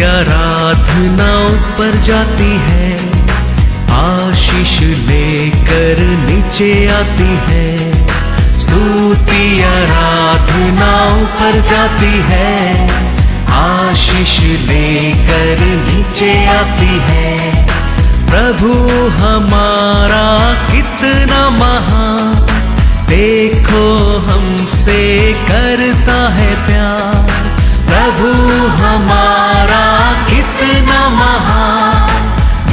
आराधना ऊपर जाती है, आशीष लेकर नीचे आती है। स्तुति आराधना ऊपर जाती है, आशीष लेकर नीचे आती है। प्रभु हमारा कितना महान, देखो हमसे करता है प्यार। प्रभु हमारा कितना महान,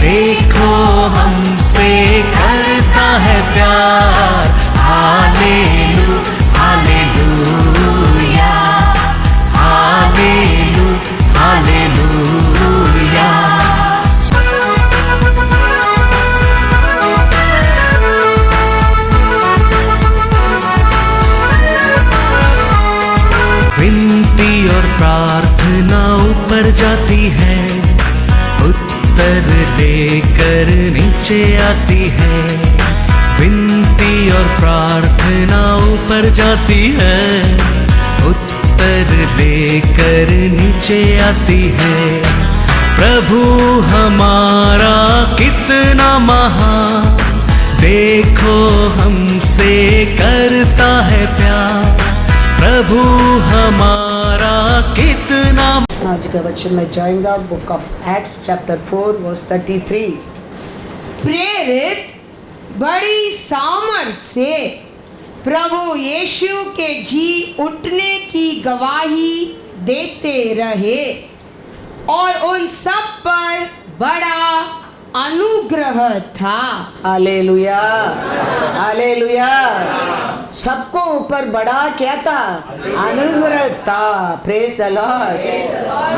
देखो हमसे करता है प्यार। हालेलू हालेलूया, हालेलू हालेलूया। विनती और प्रार्थना ऊपर जाती है, उत्तर लेकर नीचे आती है। विनती और प्रार्थना ऊपर जाती है, उत्तर लेकर नीचे आती है। प्रभु हमारा कितना महान, देखो हमसे करता है प्यार। प्रभु हमारा कितना। आज का वचन में जाएगा book of Acts chapter 4 verse 33। प्रेरित बड़ी सामर्थ से प्रभु यीशु के जी उठने की गवाही देते रहे और उन सब पर बड़ा अनुग्रह था। Hallelujah hallelujah. सबको ऊपर बड़ा क्या था? अनुग्रह था। Praise the Lord.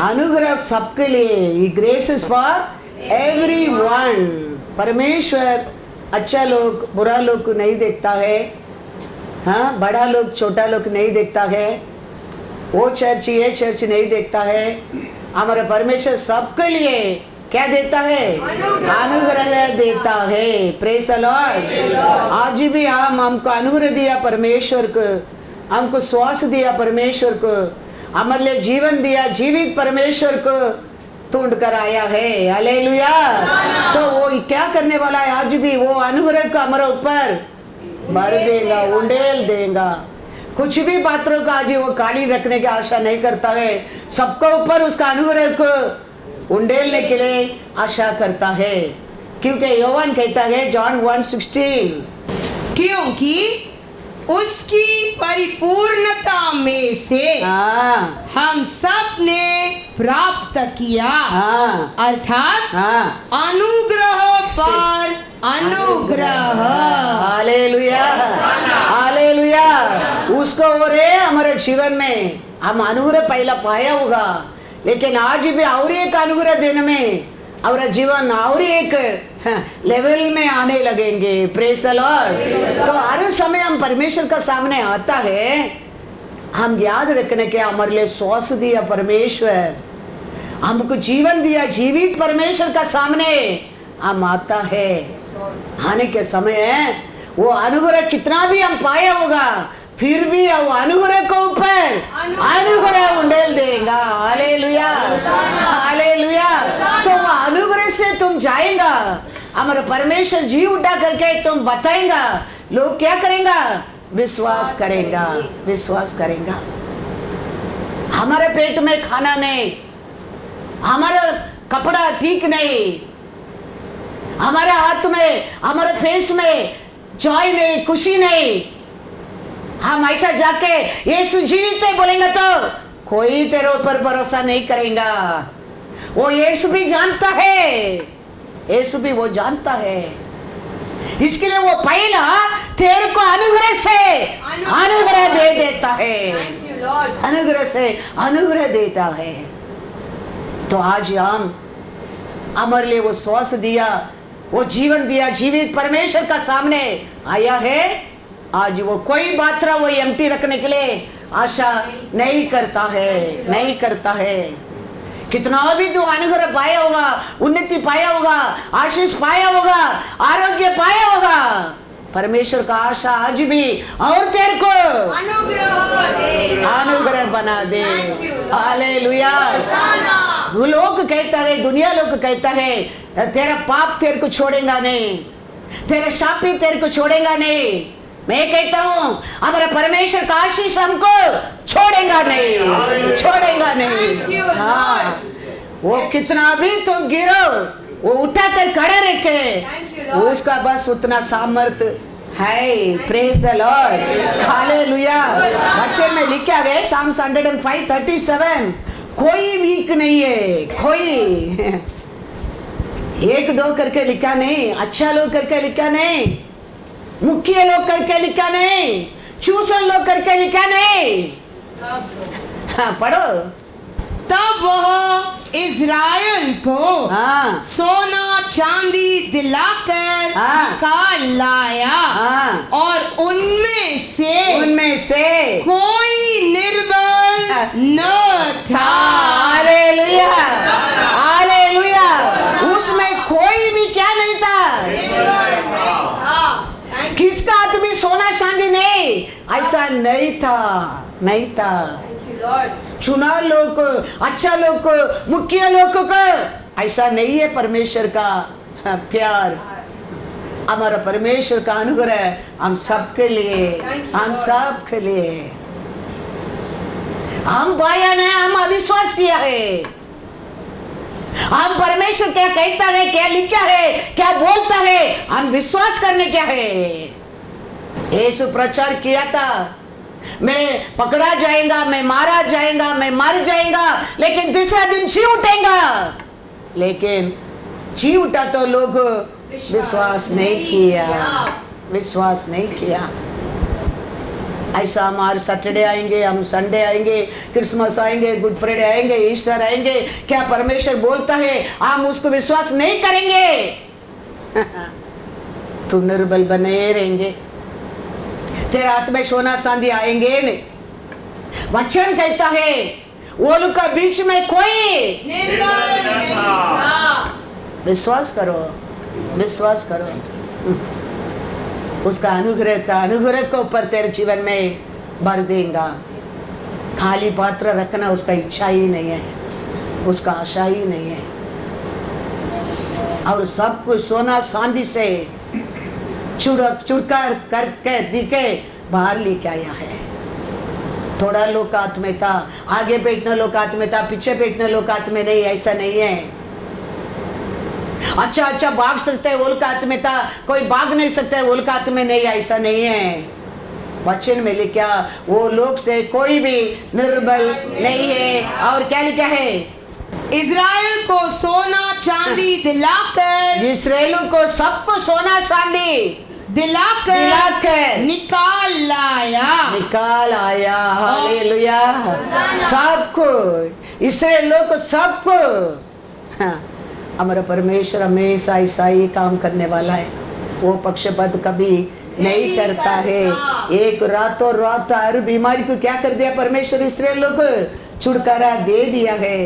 अनुग्रह सबके लिए। Grace is for everyone. परमेश्वर अच्छा लोग बुरा लोग को नहीं देखता है, हाँ, बड़ा लोग छोटा लोग नहीं देखता है, वो चर्च ये चर्च नहीं देखता है। हमारा परमेश्वर सबके लिए क्या देता है? अनुग्रह देता है। Praise the Lord. आज भी हमको अनुग्रह दिया परमेश्वर को, हमको श्वास दिया परमेश्वर को, हमारे लिए जीवन दिया, जीवित परमेश्वर को ढूंढ कर आया है। हालेलुया। तो वो क्या करने वाला है? आज भी वो अनुग्रह को हमारे ऊपर भर देगा, उंडेल देगा। कुछ भी पात्रों का आज वो खाली रखने की आशा नहीं करता है, सबको ऊपर उसका अनुग्रह को उंडेलने के लिए आशा करता है। क्योंकि योहान कहता है जॉन 1:16, क्योंकि उसकी परिपूर्णता में से हम सब ने प्राप्त किया, अर्थात अनुग्रह पर अनुग्रह। Hallelujah hallelujah. उसको और हमारे जीवन में हम अनुग्रह पहला पाया होगा, लेकिन आज भी और एक अनुग्रह देने में हमारा जीवन और एक लेवल में आने लगेंगे। Praise the Lord. तो हर समय हम परमेश्वर का सामने आता है, हम याद रखने के हमारे लिए श्वास दिया परमेश्वर, हमको जीवन दिया, जीवित परमेश्वर का सामने हम आता है। आने के समय वो अनुग्रह कितना भी हम पाया होगा, फिर भी वो अनुग्रह को ऊपर अनुग्रह उंडेल देगा। Hallelujah hallelujah. तो वो अनुग्रह से तुम जाएगा, हमारा परमेश्वर जी उठा करके तुम बताएगा, लोग क्या करेंगा? विश्वास करेगा, विश्वास करेगा। हमारे पेट में खाना नहीं, हमारा कपड़ा ठीक नहीं, हमारे हाथ में, हमारे फेस में जॉय नहीं, खुशी नहीं, हम ऐसा जाके यीशु जीवित है बोलेंगे तो कोई तेरे ऊपर भरोसा नहीं करेगा। वो यीशु भी जानता है, यीशु भी वो जानता है। इसके लिए वो पहला तेरे को अनुग्रह से अनुग्रह दे देता है, अनुग्रह से अनुग्रह देता है। तो आज हम हमारे लिए वो श्वास दिया, वो जीवन दिया, जीवित परमेश्वर का सामने आया है। आज वो कोई बात्रा वो एम्प्टी रखने के लिए आशा नहीं करता है, नहीं करता है। कितना भी तू अनुग्रह पाया होगा, उन्नति पाया होगा, आशीष पाया होगा, आरोग्य पाया होगा, परमेश्वर का आशा आज भी और तेरे को अनुग्रह बना दे। हालेलुया। वो लोग कहता है, दुनिया लोग कहता है तेरा पाप तेरे को छोड़ेगा नहीं, तेरा शापी तेरे को छोड़ेगा नहीं। मैं कहता हूँ हमारा परमेश्वर का आशीष हमको छोड़ेगा नहीं, छोड़ेगा नहीं। हाँ, वो कितना भी तो गिरो, वो उठा कर खड़ा रखे, उसका बस उतना सामर्थ्य है। Praise the Lord, hallelujah. बच्चे में लिखा गया साम्स 105:37, कोई वीक नहीं है, कोई एक दो करके लिखा नहीं, अच्छा लोग करके लिखा नहीं, मुख्य लोग करके लिखा नहीं, चूसन लोग करके लिखा नहीं। हाँ, पढ़ो। तब वह इज़राइल को सोना चांदी दिलाकर निकाल लाया और उनमें से कोई निर्बल न था। Hallelujah, hallelujah. उसमें कोई भी क्या नहीं था, किसका हाथ में सोना चांदी नहीं, ऐसा नहीं था, नहीं था। चुना लोग को, अच्छा लोग को, मुख्य लोग को ऐसा नहीं है। परमेश्वर का प्यार, हमारा परमेश्वर का अनुग्रह हम सबके लिए, हम सबके लिए। हम पाया नहीं, हम अविश्वास किया है। हम परमेश्वर क्या कहता है, क्या लिखा है, क्या बोलता है, हम विश्वास करने क्या है। यीशु प्रचार किया था, मैं पकड़ा जाएगा, मैं मारा जाएगा, मैं मर जाएगा, लेकिन तीसरा दिन जी उठेगा। लेकिन जी उठा तो लोग विश्वास नहीं किया, विश्वास नहीं किया। ऐसा हमारे सैटरडे आएंगे, हम संडे आएंगे, क्रिसमस आएंगे, गुड फ्राइडे आएंगे, ईस्टर आएंगे, क्या परमेश्वर बोलता है हम उसको विश्वास नहीं करेंगे। तुम निर्बल बने रहेंगे, तेरे हाथ में सोना चांदी आएंगे नहीं। वचन कहता है वो लोग का बीच में कोई निर्बल नहीं था। विश्वास करो, विश्वास करो, उसका अनुग्रह को ऊपर तेरे जीवन में भर देगा। खाली पात्र रखना उसका इच्छा ही नहीं है, उसका आशा ही नहीं है। और सब कुछ सोना चांदी से चुड़कर करके दिखे बाहर लेके आया है। थोड़ा लोकात में था, आगे बैठना लोकात में था, पीछे बैठना लोकात में नहीं, ऐसा नहीं है। अच्छा अच्छा भाग सकते हैं वो लोकात में था, कोई भाग नहीं सकता है वो लोकात में नहीं, ऐसा नहीं है। वचन में लिखा वो लोग से कोई भी निर्बल नहीं है। और क्या लिखा है, इज़राइल को सोना चांदी दिलाकर, इस्राएलियों को सबको सोना चांदी दिलाकर निकाल आया। हालेलुया। सबको, इस्राएलियों को सबको। हाँ, हमारा परमेश्वर हमेशा ऐसा ही काम करने वाला है। वो पक्षपात कभी नहीं करता है। एक रातों रात हर बीमारी को क्या कर दिया परमेश्वर, इस्राएलियों को छुटकारा दे दिया है।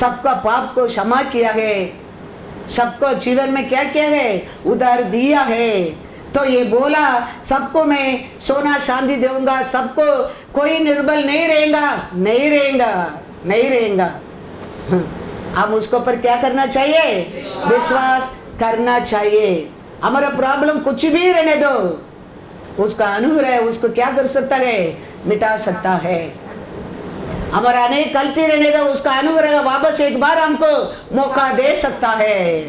सबका पाप को क्षमा किया है, सबको जीवन में क्या किया है, उधार दिया है। तो ये बोला सबको मैं सोना चांदी दूंगा, सबको, कोई निर्बल नहीं रहेगा, नहीं रहेगा, नहीं रहेगा। हम उसको पर क्या करना चाहिए, विश्वास करना चाहिए। हमारा प्रॉब्लम कुछ भी रहने दो, उसका अनुग्रह उसको क्या कर सकता है, मिटा सकता है। हमारा अनेक गलती रहने दो, उसका अनुग्रह वापस एक बार हमको मौका दे सकता है,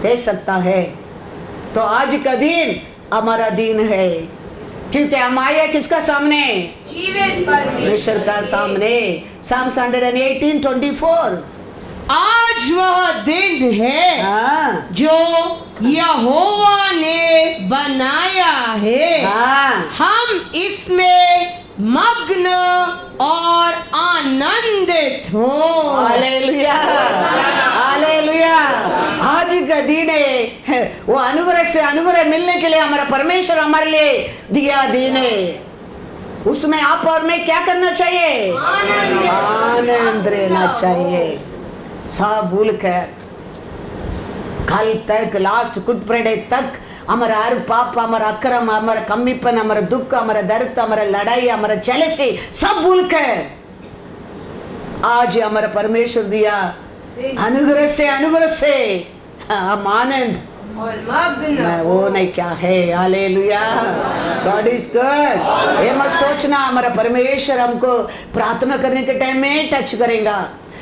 दे सकता है। तो आज का दिन हमारा दिन है, क्योंकि हम आए किसका सामने, जीवित परमेश्वर का सामने। साम्स 118:24, आज वह दिन है जो यहोवा ने बनाया है, हम इसमें मग्न और आनंदित हो। Hallelujah, hallelujah. आज का दिन है, वो अनुग्रह से अनुग्रह मिलने के लिए हमारा परमेश्वर हमारे लिए दिया दिन है। उसमें आप और मैं क्या करना चाहिए, आनंद रहना चाहिए। सब भूल कर कल तक, लास्ट गुड फ्राइडे तक हमारा हर पाप, हमारा अक्रम, हमारा कमीपन, हमारा दुख, हमारा दर्द, हमारा लड़ाई, हमारा जेलसी सब भूल कर आज हमारा परमेश्वर दिया अनुग्रह से हम आनंद और मग्न वो नहीं क्या है। Hallelujah, God is good. ये मत सोचना हमारा परमेश्वर हमको प्रार्थना करने के टाइम में टच करेगा,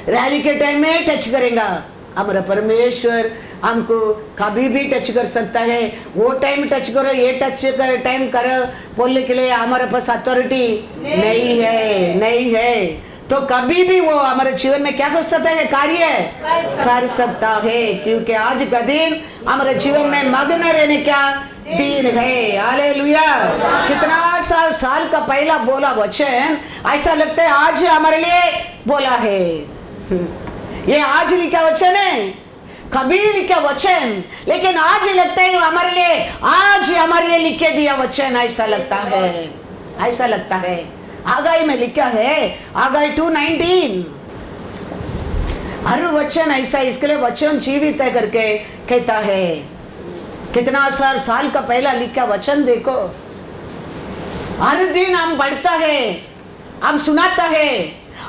रैली के टाइम में टच करेगा। हमारा परमेश्वर हमको कभी भी टच कर सकता है। वो टाइम टच करो, ये टच कर टाइम करो बोलने के लिए हमारे पास अथॉरिटी नहीं है। तो कभी भी वो हमारे जीवन में क्या कर सकता है, कार्य कर सकता है, क्योंकि आज का दिन हमारे जीवन में मग्न रहने का दिन है। हालेलुया। कितना साल का पहला बोला वचन ऐसा लगता है आज हमारे लिए बोला है। ये आज लिखा वचन है, कभी लिखा वचन, लेकिन आज लगता है हमारे लिए, आज हमारे लिए लिख के दिया वचन ऐसा लगता है। आगाई में लिखा है, आगाई 2:19, हर वचन ऐसा, इसके लिए वचन जीवित है करके कहता है। कितना साल का पहला लिखा वचन देखो, हर दिन हम बढ़ता है, हम सुनाता है।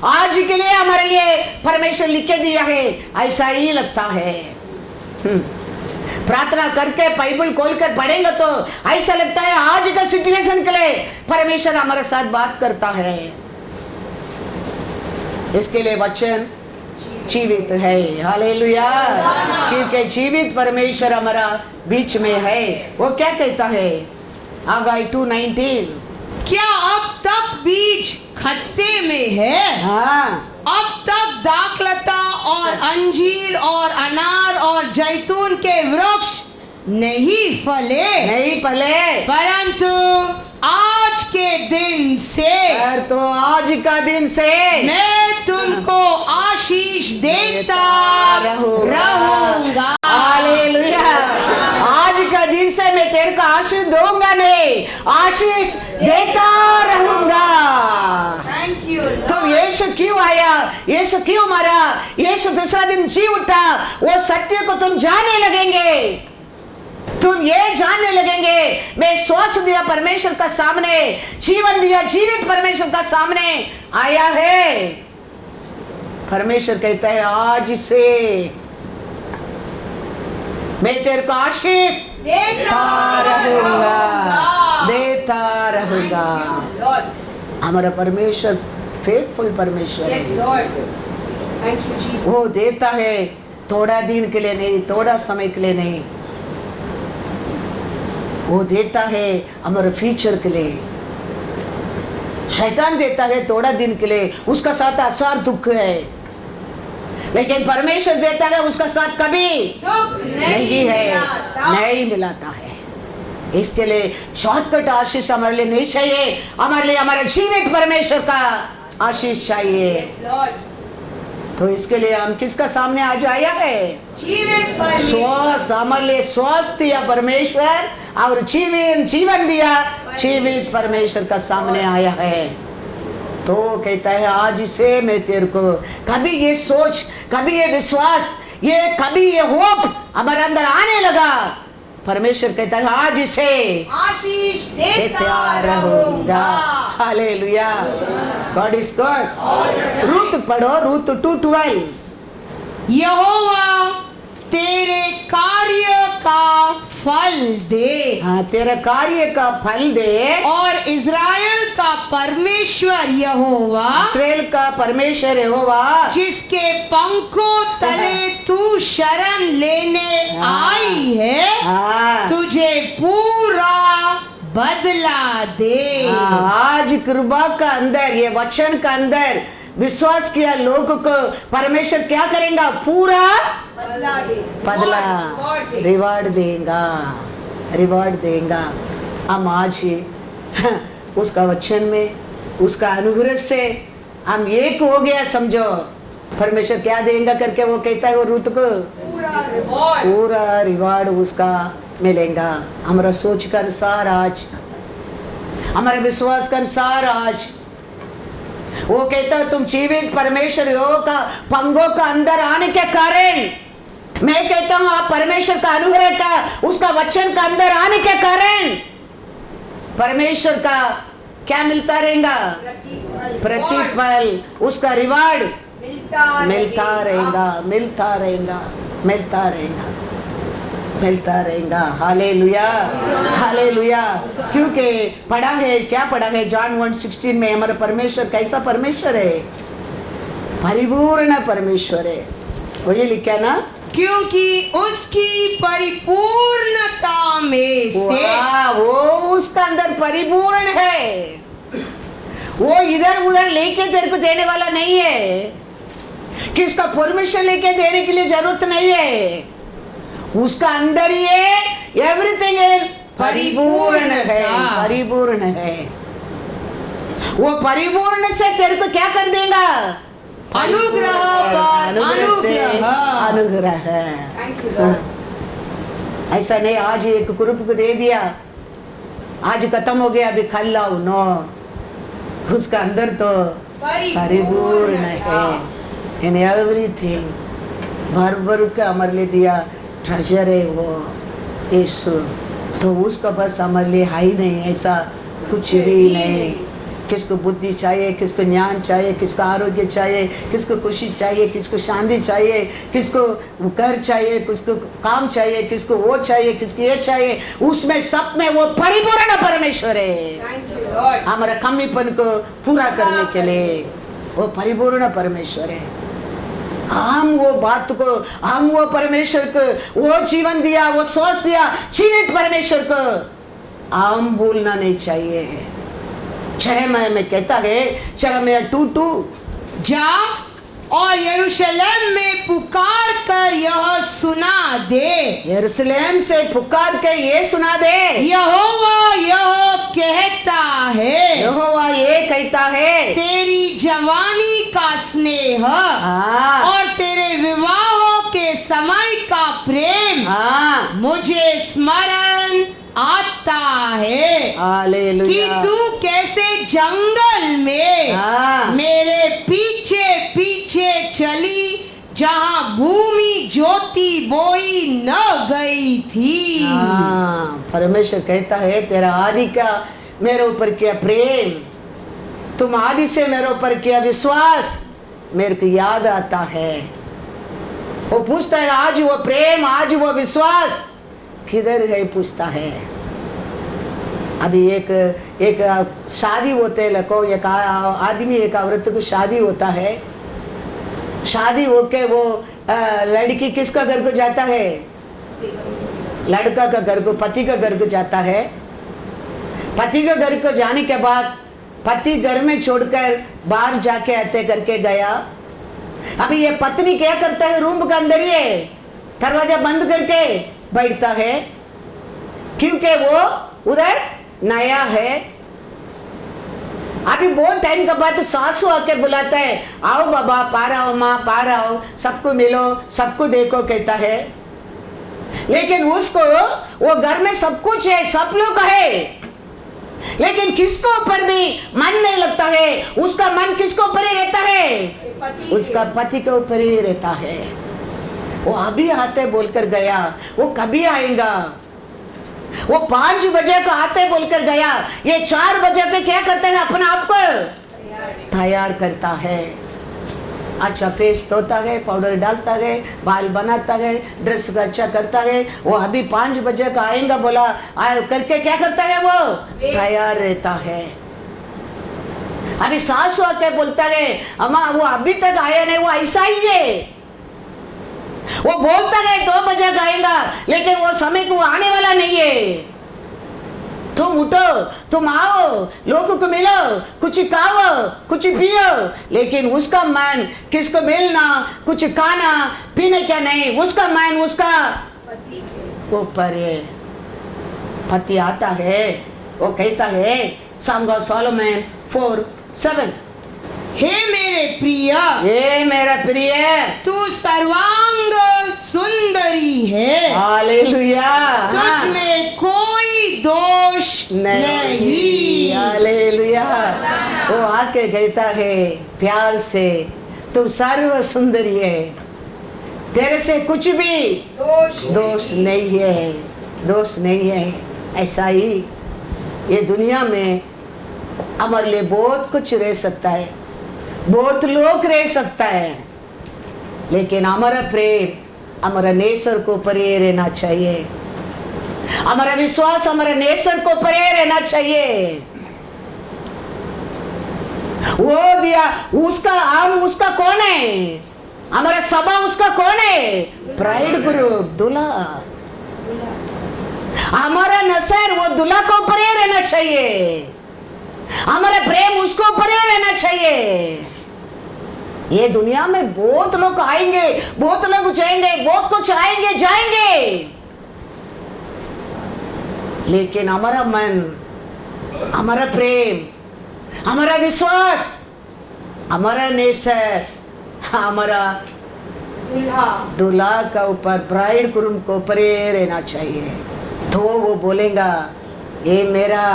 आज के लिए हमारे लिए परमेश्वर लिख के दिया है, ऐसा ही लगता है। प्रार्थना करके बाइबल खोलकर पढ़ेंगे तो ऐसा लगता है आज का सिचुएशन के लिए परमेश्वर हमारे साथ बात करता है। इसके लिए वचन जीवित है। हालेलुया, क्योंकि जीवित परमेश्वर हमारा बीच में है। वो क्या कहता है, आगाई 2:19, क्या अब तक बीज खत्ते में है? हाँ, अब तक दाखलता और अंजीर और अनार और जैतून के वृक्ष नहीं फले, परंतु आज के दिन से, तो आज का दिन से मैं तुमको आशीष देता रहूंगा। हालेलुया, आज का दिन से मैं तेरे को आशीष दूंगा, नहीं आशीष देता रहूंगा। Thank you. तो यीशु क्यों आया, यीशु क्यों मरा, यीशु दूसरा दिन जी उठा, वो सत्य को तुम जानने लगेंगे। तुम ये जानने लगेंगे, मैं श्वास दिया परमेश्वर का सामने, जीवन दिया जीवित परमेश्वर का सामने आया है। परमेश्वर कहता है आज से मैं तेरे को आशीष देता रहूंगा। हमारा परमेश्वर फेथफुल परमेश्वर है। वो देता है, थोड़ा दिन के लिए नहीं, थोड़ा समय के लिए नहीं, वो देता है हमारे फ्यूचर के लिए। शैतान देता है थोड़ा दिन के लिए, उसका साथ आसार दुख है, लेकिन परमेश्वर देता है उसका साथ कभी दुख नहीं मिलाता है। इसके लिए शॉर्टकट आशीष हमारे लिए नहीं चाहिए, हमारे लिए हमारे जीवित परमेश्वर का आशीष चाहिए। तो इसके लिए हम किसका सामने आज आया है, स्वस्थ, हमारे लिए स्वस्थ दिया परमेश्वर और जीवन दिया जीवित परमेश्वर का सामने आया है। तो कहता है आज से मैं तेरे को, कभी ये सोच, कभी ये विश्वास, कभी ये होप हमारे अंदर आने लगा, परमेश्वर कहता है आज से आशीष देता रहूंगा। Hallelujah, God is good. Ruth पढ़ो, रूत 2:12, यहोवा तेरे कार्य का फल दे। हाँ, तेरा कार्य का फल दे। और इज़राइल का परमेश्वर यहोवा, इस्राएल का परमेश्वर यहोवा, जिसके पंखों तले तू शरण लेने आई है, हाँ, तुझे पूरा बदला दे। आज कृपा का अंदर, ये वचन का अंदर विश्वास किया लोगों को परमेश्वर क्या करेगा, पूरा बदला रिवार्ड देगा। हम आज ही उसका वचन में, उसका अनुग्रह से हम एक हो गया, समझो परमेश्वर क्या देगा करके वो कहता है, वो रूत को पूरा रिवार्ड उसका मिलेगा। हमारा सोच के अनुसार आज, हमारे विश्वास के अनुसार आज वो कहता है तुम जीवित परमेश्वर का पंगों का अंदर आने के कारण, मैं कहता हूं आप परमेश्वर का अनुग्रह का, उसका वचन का अंदर आने के कारण परमेश्वर का क्या मिलता रहेगा, प्रतिफल, उसका रिवार्ड मिलता रहेगा, मिलता रहेगा, मिलता रहेगा, मिलता रहेगा। Hallelujah, hallelujah. क्योंकि पढ़ा है, क्या पढ़ा है जॉन 1:16 में, हमारा परमेश्वर कैसा परमेश्वर है? परिपूर्ण परमेश्वर है। वही लिखा ना, क्योंकि उसकी परिपूर्णता में से वो उसका अंदर परिपूर्ण है। वो इधर उधर लेके तेरे को देने वाला नहीं है, किसका परमिशन लेके देने के लिए जरूरत नहीं है। उसका अंदर ही है, एवरीथिंग है, परिपूर्ण है, परिपूर्ण है। वो परिपूर्ण से तेरे को क्या कर देगा? अनुग्रह पर अनुग्रह, अनुग्रह है। ऐसा नहीं आज एक ग्रुप को दे दिया, आज खत्म हो गया, अभी कल लाओ, नो। उसका अंदर तो परिपूर्ण है, इन एवरीथिंग भर भर के हमारे लिए दिया। ट्रेजर है वो यीशु, तो उसका बस हमारे लिए है ही नहीं, ऐसा कुछ भी नहीं। किसको बुद्धि चाहिए, किसको ज्ञान चाहिए, किसको आरोग्य चाहिए, किसको खुशी चाहिए, किसको शांति चाहिए, किसको घर चाहिए, किसको काम चाहिए, किसको वो चाहिए, किसको ये चाहिए, उसमें सब में वो परिपूर्ण परमेश्वर है। हमारा कमीपन को पूरा करने के लिए वो परिपूर्ण परमेश्वर है। हम वो बात को, हम वो परमेश्वर को वो जीवन दिया, वो सोच दिया, जीवित परमेश्वर को हम भूलना नहीं चाहिए। यिर्मयाह में कहता है, यिर्मयाह 2:2, जा और यरूशलेम में पुकार कर यह सुना दे, यरूशलेम से पुकार के ये सुना दे, यहोवा यह कहता है, यहोवा ये कहता है, तेरी जवानी का स्नेह और तेरे विवाहों के समय का प्रेम मुझे स्मरण आता है, हालेलुया, कि तू कैसे जंगल में मेरे पीछे पीछे चली, जहाँ भूमि ज्योति बोई न गई थी। परमेश्वर कहता है, तेरा आदि का मेरे ऊपर किया प्रेम, तुम आदि से मेरे ऊपर किया विश्वास मेरे को याद आता है। वो पूछता है, आज वो प्रेम, आज वो विश्वास किधर गए? पूछता है। अभी एक शादी होते है, लको एक आदमी एक औरत को शादी होता है, शादी होके वो लड़की किसका घर को जाता है? लड़का का घर को, पति का घर को जाता है। पति के घर को जाने के बाद पति घर में छोड़कर बाहर जाके आते करके गया। अभी ये पत्नी क्या करता है? रूम के अंदर ही दरवाजा बंद करके बैठता है, क्योंकि वो उधर नया है। अभी बहुत टाइम के बाद सासू आके बुलाता है, आओ बाबा, पार आओ, माँ पार आओ, सबको मिलो, सबको देखो कहता है। लेकिन उसको वो घर में सब कुछ है, सब लोग है, लेकिन किसको ऊपर भी मन नहीं लगता है। उसका मन किसको ऊपर ही रहता है? उसका पति के ऊपर ही रहता है। वो अभी आते बोलकर गया, वो कभी आएगा? वो 5 बजे को आते बोलकर गया, ये 4 बजे पे क्या करता है? अपना आप को तैयार करता है। अच्छा फेस धोता है, पाउडर डालता है, बाल बनाता है, ड्रेस का अच्छा करता है। वो अभी 5 बजे का आएगा बोला, करके क्या करता है? वो तैयार रहता है। अभी सासू आके बोलता है, अम्मा वो अभी तक आया नहीं, वो ऐसा ही है। वो बोलता है 2 बजे का आएगा, लेकिन वो समय को आने वाला नहीं है। तुम उठो, तुम आओ, लोगों को मिलो, कुछ खाओ, कुछ पियो, लेकिन उसका मन किसको मिलना, कुछ खाना पीने का नहीं, उसका मन उसका ऊपर है। पति आता है, वो कहता है, Song of Solomon 4:7, हे मेरे प्रिय, हे मेरा प्रिय, तू सर्वांग सुंदरी है, हालेलुया, तुझ में कोई दोष नहीं। हालेलुया। वो आके कहता है प्यार से, तुम सर्व सुंदरी है, तेरे से कुछ भी दोष नहीं है, दोष नहीं है। ऐसा ही ये दुनिया में हमारे लिए बहुत कुछ रह सकता है, बहुत लोग रह सकता है, लेकिन हमारा प्रेम हमारा नेसर को परे रहना चाहिए। हमारा विश्वास हमारे नेसर को परे रहना चाहिए। वो दिया उसका, हम उसका कौन है? हमारा सभा उसका कौन है? ब्राइड ग्रुप, दूल्हा। हमारा नसर वो दूल्हा को परे रहना चाहिए। हमारा प्रेम उसको परे रहना चाहिए। ये दुनिया में बहुत लोग आएंगे, बहुत लोग जाएंगे, बहुत कुछ आएंगे जाएंगे, लेकिन हमारा मन, हमारा प्रेम, हमारा विश्वास, हमारा नेसर, हमारा दूल्हा का ऊपर, ब्राइड ग्रूम को परे रहना चाहिए। तो वो बोलेगा, ये मेरा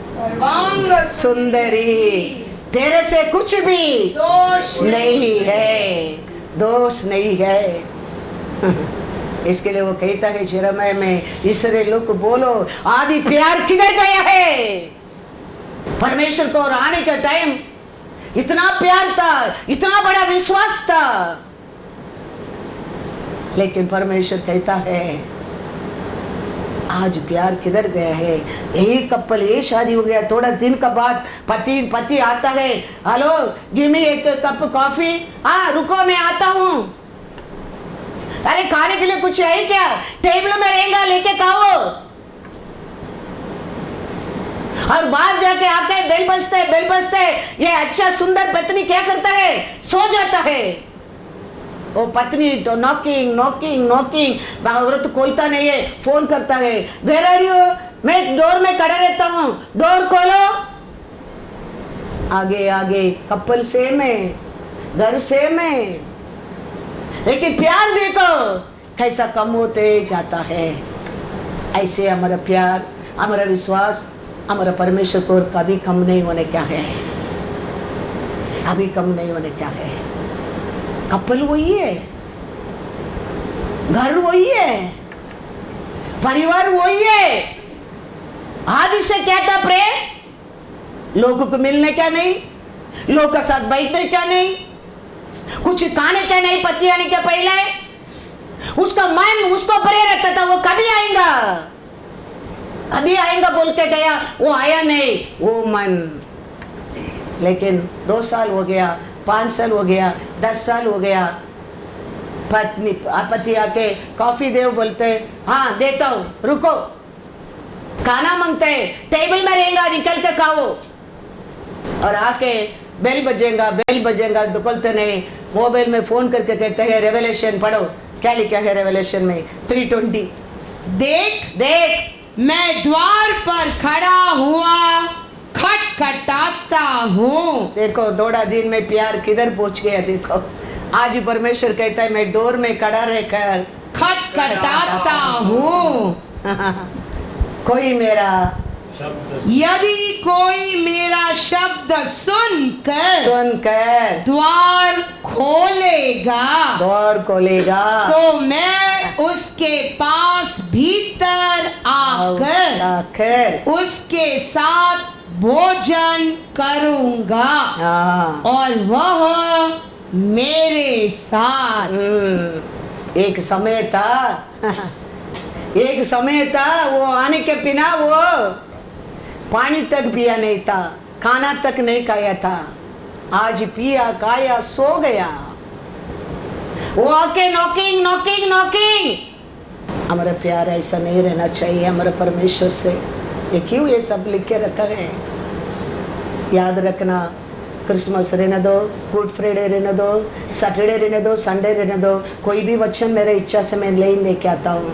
सर्वांग सुंदरी, तेरे से कुछ भी दोष नहीं है, दोष नहीं है। इसके लिए वो कहता है यिर्मयाह में, इसराइल लोग को बोलो, आदि प्यार किधर गया है? परमेश्वर को आने का टाइम इतना प्यार था, इतना बड़ा विश्वास था, लेकिन परमेश्वर कहता है आज प्यार किधर गया है? यही कपल, ये शादी हो गया, थोड़ा दिन का बाद पति आता है, हेलो गिव मी एक कप कॉफी। हाँ रुको मैं आता हूँ। अरे खाने के लिए कुछ है क्या? टेबल में रहेगा, लेके खाओ। और बाहर जाके आके बेल बजते है, ये अच्छा सुंदर पत्नी क्या करता है? सो जाता है। वो पत्नी तो नॉकिंग, औरत खोलता नहीं है, फोन करता है, वेयर आर यू? मैं डोर में खड़ा रहता हूँ, डोर खोलो। आगे आगे कपल सेम है, घर सेम है, लेकिन प्यार देखो कैसा कम होते जाता है। ऐसे हमारा प्यार, हमारा विश्वास, हमारा परमेश्वर को कभी कम नहीं होने क्या है, कभी कम नहीं होने क्या है। कपल वही है, घर वही है, परिवार वही है। आदि से क्या था प्रेम? लोगों को मिलने क्या नहीं, लोग का साथ बैठने क्या नहीं, कुछ खाने क्या नहीं, पति आने के पहले उसका मन उसको परे रहता था, वो कभी आएगा बोल के गया, वो आया नहीं, वो मन। लेकिन 2 साल हो गया, 5 साल हो गया, 10 साल हो गया, पति आके कॉफी दे बोलते, हाँ देता हूँ, रुको। खाना मांगते, टेबल में रहेगा, निकल के खाओ। और आके बेल बजेगा तो बोलते नहीं, मोबाइल में फोन करके कहते हैं रेवलेशन पढ़ो। क्या लिखा है रेवलेशन में? 3:20। देख मैं द्वार पर खड़ा हुआ खटखटाता हूँ। देखो 2 दिन में प्यार किधर पहुंच गया। देखो आज परमेश्वर कहता है मैं डोर में खड़ा रहकर खटखटाता हूँ। कोई मेरा यदि कोई मेरा शब्द सुनकर द्वार खोलेगा तो मैं उसके पास भीतर आकर उसके साथ भोजन करूंगा और वह मेरे साथ। एक समय था वो आने के बिना वो पानी तक पिया नहीं था, खाना तक नहीं खाया था। आज पिया, खाया, सो गया। वो आके नॉकिंग। हमारा प्यार ऐसा नहीं रहना चाहिए हमारे परमेश्वर से। ये क्यों ये सब लिख के रखा है? याद रखना, क्रिसमस रहने दो, गुड फ्राइडे रहने दो, सैटरडे रहने दो, संडे रहने दो, कोई भी वचन मेरे इच्छा से मैं लेके आता हूँ।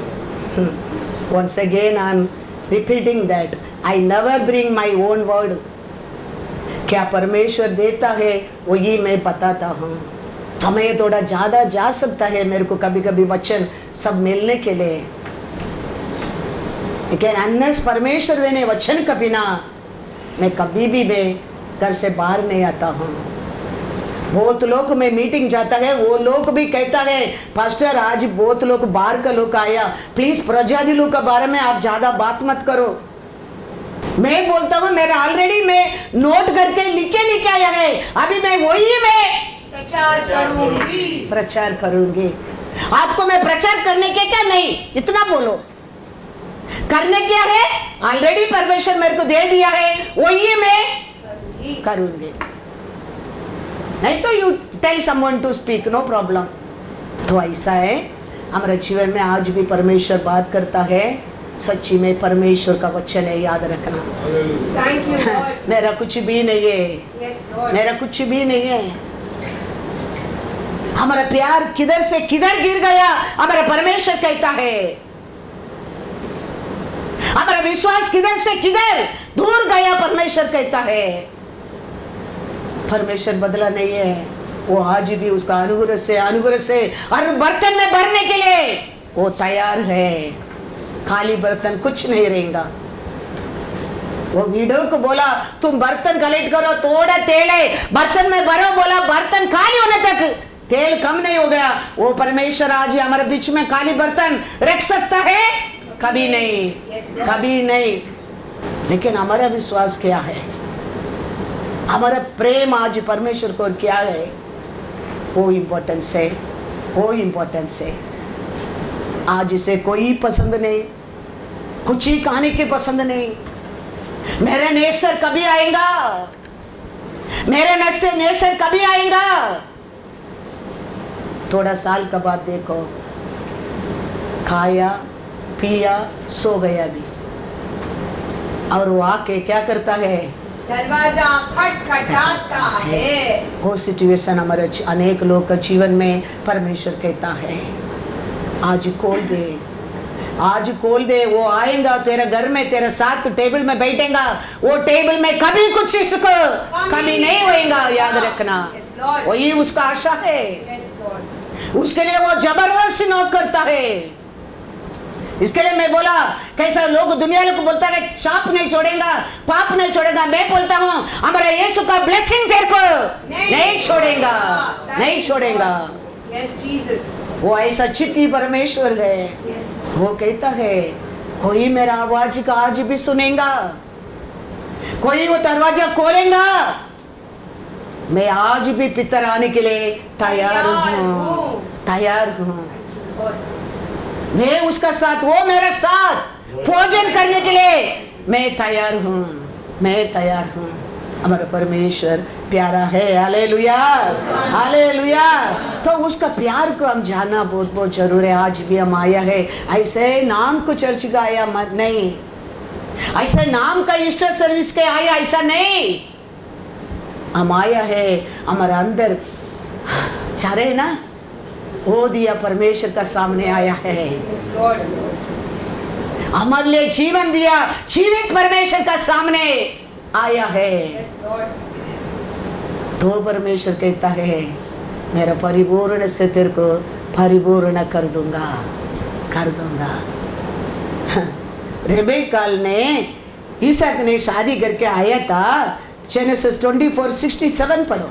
Once again I am repeating that I never bring my own word. क्या परमेश्वर देता है वही मैं बताता हूँ। समय थोड़ा ज़्यादा जा सकता है मेरे को कभी कभी वचन सब मिलने के लिए, लेकिन अनलेस परमेश्वर देने वचन के बिना मैं कभी भी मैं घर से बाहर नहीं आता हूँ। बहुत लोग में मीटिंग जाता है, वो लोग भी कहता है पास्टर आज बहुत लोग बाहर का लोग आया, प्लीज प्रजाति लोग के बारे में आप ज्यादा बात मत करो। मैं बोलता हूँ मेरा ऑलरेडी मैं नोट करके लिखे आया है, अभी मैं वही मैं प्रचार करूंगी। आपको मैं प्रचार करने के क्या नहीं, इतना बोलो। करने क्या है, ऑलरेडी परमेश्वर मेरे को दे दिया है, वही मैं करूंगी। नहीं तो you tell someone to speak, no problem. तो ऐसा है हमारे जीवन में आज भी परमेश्वर बात करता है। सच्ची में परमेश्वर का वचन है, याद रखना। Thank you, Lord. मेरा कुछ भी नहीं है, Yes, Lord. मेरा कुछ भी नहीं है। हमारा प्यार किधर से किधर गिर गया, हमारा परमेश्वर कहता है। हमारा विश्वास किधर से किधर दूर गया, परमेश्वर कहता है। परमेश्वर बदला नहीं है, वो आज भी उसका अनुग्रह से और बर्तन में भरने के लिए वो तैयार है। खाली बर्तन कुछ नहीं रहेगा। वो वीडियो को बोला तुम बर्तन कलेक्ट करो, थोड़ा तेल है बर्तन में भरो, बोला बर्तन खाली होने तक तेल कम नहीं हो गया। वो परमेश्वर आज हमारे बीच में खाली बर्तन रख सकता है? कभी नहीं, कभी नहीं। लेकिन हमारा विश्वास क्या है, हमारा प्रेम आज परमेश्वर को क्या है, वो इम्पोर्टेंस है, वो इम्पोर्टेंस है। आज इसे कोई पसंद नहीं, कुछ ही खाने की पसंद नहीं। मेरा नेसर कभी आएगा, मेरे नेसर कभी आएगा। थोड़ा साल का बाद देखो, खाया पिया सो गया भी, और वो आके क्या करता है, दरवाजा खटखटाता है। वो सिचुएशन हमारे अनेक लोग के जीवन में परमेश्वर कहता है आज खोल दे, आज खोल दे। वो आएगा तेरे घर में, तेरे साथ टेबल में बैठेगा, वो टेबल में कभी कुछ इसको कमी नहीं होएगा, याद रखना। वही उसका आशा है, उसके लिए वो जबरदस्ती नौक करता है। इसके लिए मैं बोला, कैसा लोग दुनिया लोग बोलता है सांप नहीं छोड़ेगा, पाप नहीं छोड़ेगा। मैं बोलता हूँ हमारा यीशु का ब्लेसिंग तेरे को नहीं छोड़ेगा, नहीं छोड़ेगा। Yes, Jesus. वो ऐसा चित्ती परमेश्वर है। Yes. वो कहता है कोई मेरा आवाज का आज भी सुनेगा, कोई वो दरवाजा खोलेगा, मैं आज भी पितर आने के लिए तैयार हूँ, तैयार हूँ। मैं उसका साथ, वो मेरे साथ भोजन करने के लिए मैं तैयार हूँ, मैं तैयार हूँ। हमारा परमेश्वर प्यारा है, हालेलुया, हालेलुया। तो उसका प्यार को हम जानना बहुत बहुत जरूर है। आज भी हम आया है, ऐसे नाम को चर्च का आया मत नहीं, ऐसे नाम का ईस्टर सर्विस के आया ऐसा नहीं। हम आया है, हमारा अंदर चाह रहे ना, वो दिया परमेश्वर का सामने आया है। Yes, Lord. हमारे लिए जीवन दिया, जीवित परमेश्वर का सामने आया है। Yes, Lord. तो परमेश्वर कहता है मेरा परिपूर्ण से तेरे को परिपूर्ण कर दूंगा, कर दूंगा। रेबेकाल ने इसहाक ने शादी करके आया था। जेनेसिस 24:67 पढ़ो।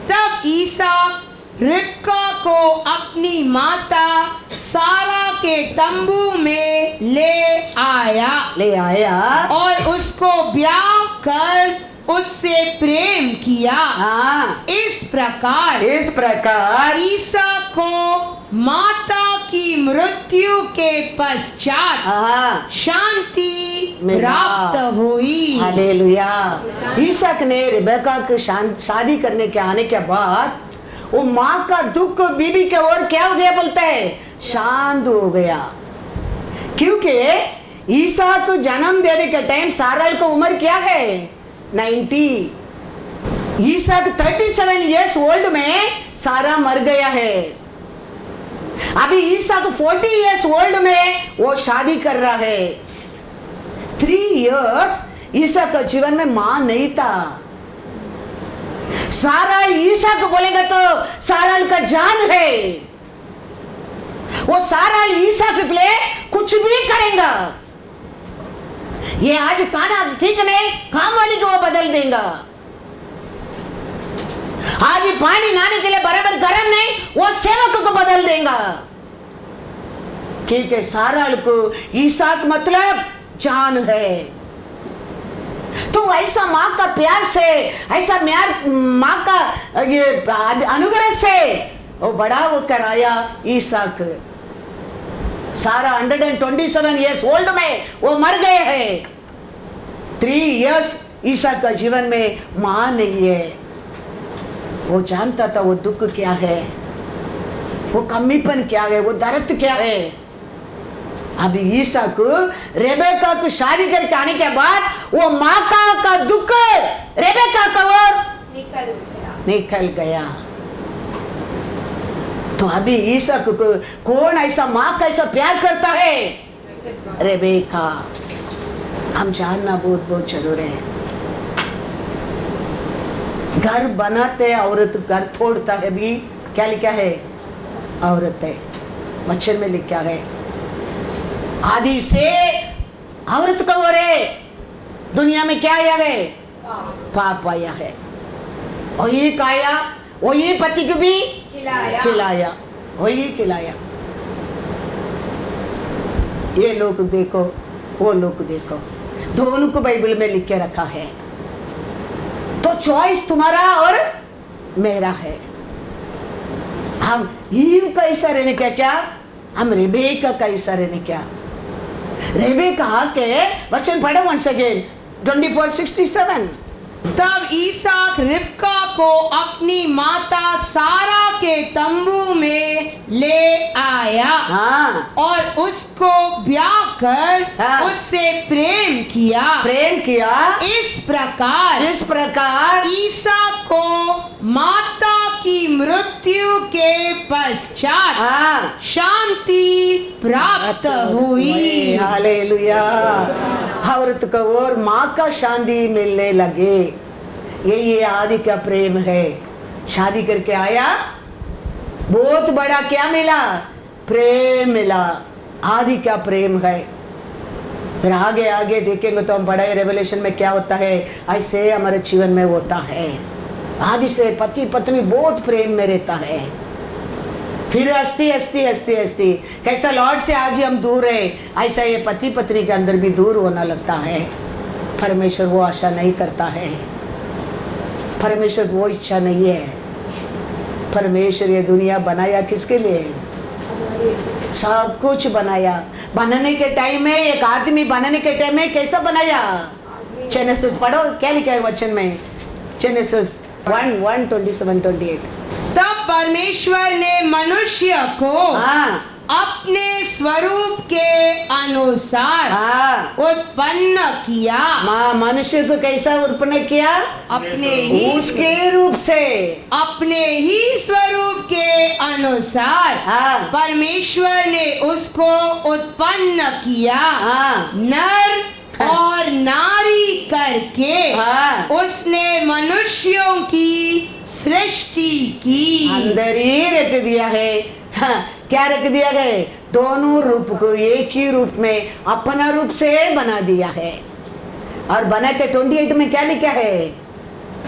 तब ईसाक रिबका को अपनी माता सारा के तंबू में ले आया और उसको ब्याह कर उससे प्रेम किया। हाँ, इस प्रकार ईसाक को माता की मृत्यु के पश्चात हाँ, शांति मिला। प्राप्त हुई। हालेलुया। इसहाक ने रिबेका को शादी करने के आने के बाद वो माँ का दुख बीबी के ओर क्या हो गया बोलता है, शांत हो गया। क्योंकि ईसाक को जन्म देने के टाइम साराल को उम्र क्या है, 90। ईसाक 37 इयर्स ओल्ड में सारा मर गया है। अभी ईसाक 40 इयर्स ओल्ड में वो शादी कर रहा है। 3 इयर्स ईसाक का जीवन में मां नहीं था। साराल ईसाक को बोलेगा तो साराल का जान है। वो साराल ईसाक के लिए कुछ भी करेगा। ये आज खाना ठीक नहीं, काम वाली को वो बदल देगा। आज पानी लाने के लिए बराबर गर्म नहीं, वो सेवक को बदल देगा। क्योंकि साराल को ईसाक मतलब जान है। तो ऐसा माँ का प्यार से, ऐसा माँ का ये अनुग्रह से वो बड़ा वो कराया ईसाक। सारा 127 इयर्स ओल्ड में वो मर गए हैं। 3 इयर्स ईसाक का जीवन में माँ नहीं है। वो जानता था वो दुख क्या है, वो कमीपन क्या है, वो दर्द क्या है। अभी ईसाक रेबेका को शादी करके आने के बाद वो माँ का दुख रेबेका का वो निकल गया। तो अभी ईसाक को कौन ऐसा माँ का ऐसा प्यार करता है? रेबेका। हम जानना बहुत बहुत जरूरी है। घर बनाते औरत घर तोड़ता है भी क्या लिखा है? औरत है। वचन में लिखा है आदि से औरत का हो रे दुनिया में क्या आया है? पाप आया है। वही खाया, वही पति को भी खिलाया, वही खिलाया। ये लोग देखो, वो लोग देखो, दोनों को बाइबल में लिख के रखा है। तो चॉइस तुम्हारा और मेरा है। हम ईव का ऐसा रहने क्या, हम रेबेका का ऐसा रहने क्या। रेबेका के वचन पढ़ो once again 24:67। तब इसहाक रिबका को अपनी माता सारा के तंबू में ले आया हाँ। और उसको ब्याह कर हाँ। उससे प्रेम किया। इस प्रकार ईसाक को माता की मृत्यु के पश्चात हाँ। शांति प्राप्त हुई। हालेलुया। औरत को और माँ का शांति मिलने लगे। ये आदि का प्रेम है। शादी करके आया, बहुत बड़ा क्या मिला? प्रेम मिला। आदि का प्रेम है। फिर आगे आगे देखेंगे तो हम बड़े रेवलेशन में क्या होता है, ऐसे हमारे जीवन में होता है। आदि से पति पत्नी बहुत प्रेम में रहता है। फिर हस्ती हस्ती हस्ती हस्ती कैसा लॉर्ड से आज ही हम दूर है, ऐसा ये पति पत्नी के अंदर भी दूर होना लगता है। परमेश्वर वो आशा नहीं करता है, परमेश्वर वो इच्छा नहीं है। परमेश्वर ये दुनिया बनाया किसके लिए? सब कुछ बनाया। बनने के टाइम में एक आदमी बनने के टाइम में कैसा बनाया? जेनेसिस पढ़ो, क्या लिखा है वचन में? जेनेसिस 1:27-28। तब परमेश्वर ने मनुष्य को अपने स्वरूप के अनुसार उत्पन्न किया। मनुष्य को कैसा उत्पन्न किया? अपने ही उसके रूप से, अपने ही स्वरूप के अनुसार परमेश्वर ने उसको उत्पन्न किया। नर और नारी करके उसने मनुष्यों की सृष्टि की। अंदर ही रख दिया है। क्या रख दिया है? दोनों रूप को एक ही रूप में अपना रूप से बना दिया है। और बना के 28 में क्या लिखा है?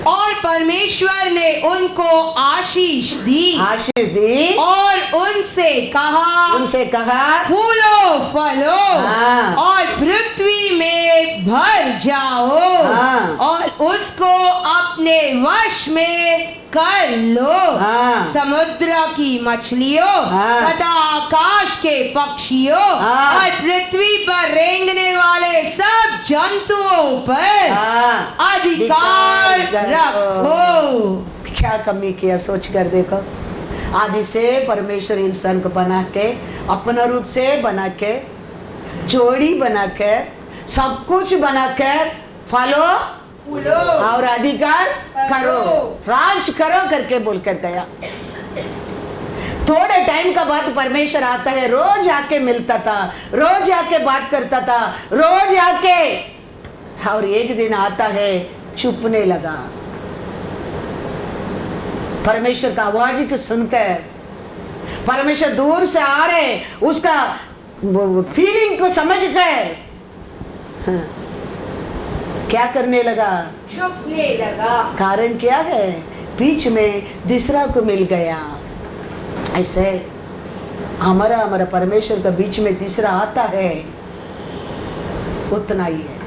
और परमेश्वर ने उनको आशीष दी और उनसे कहा फूलो फलो और पृथ्वी में भर जाओ और उसको अपने वश में कर लो। समुद्र की मछलियों तथा आकाश के पक्षियों और पृथ्वी पर रेंगने वाले सब जंतुओं पर अधिकार रखो। क्या कमी किया, सोच कर देखो। आदि से परमेश्वर इंसान को बना के, अपना रूप से बना के, जोड़ी बना के, सब कुछ बना कर फलो और अधिकार करो, राज करो करके बोलकर गया। थोड़े टाइम का बाद परमेश्वर आता है, रोज आके मिलता था, रोज आके बात करता था, रोज आके, और एक दिन आता है चुपने लगा। परमेश्वर का आवाज को सुनकर परमेश्वर दूर से आ रहे, उसका फीलिंग को समझकर क्या करने लगा? चुपने लगा। कारण क्या है? बीच में दूसरा को मिल गया। ऐसे हमारा परमेश्वर का बीच में तीसरा आता है, उतना ही है।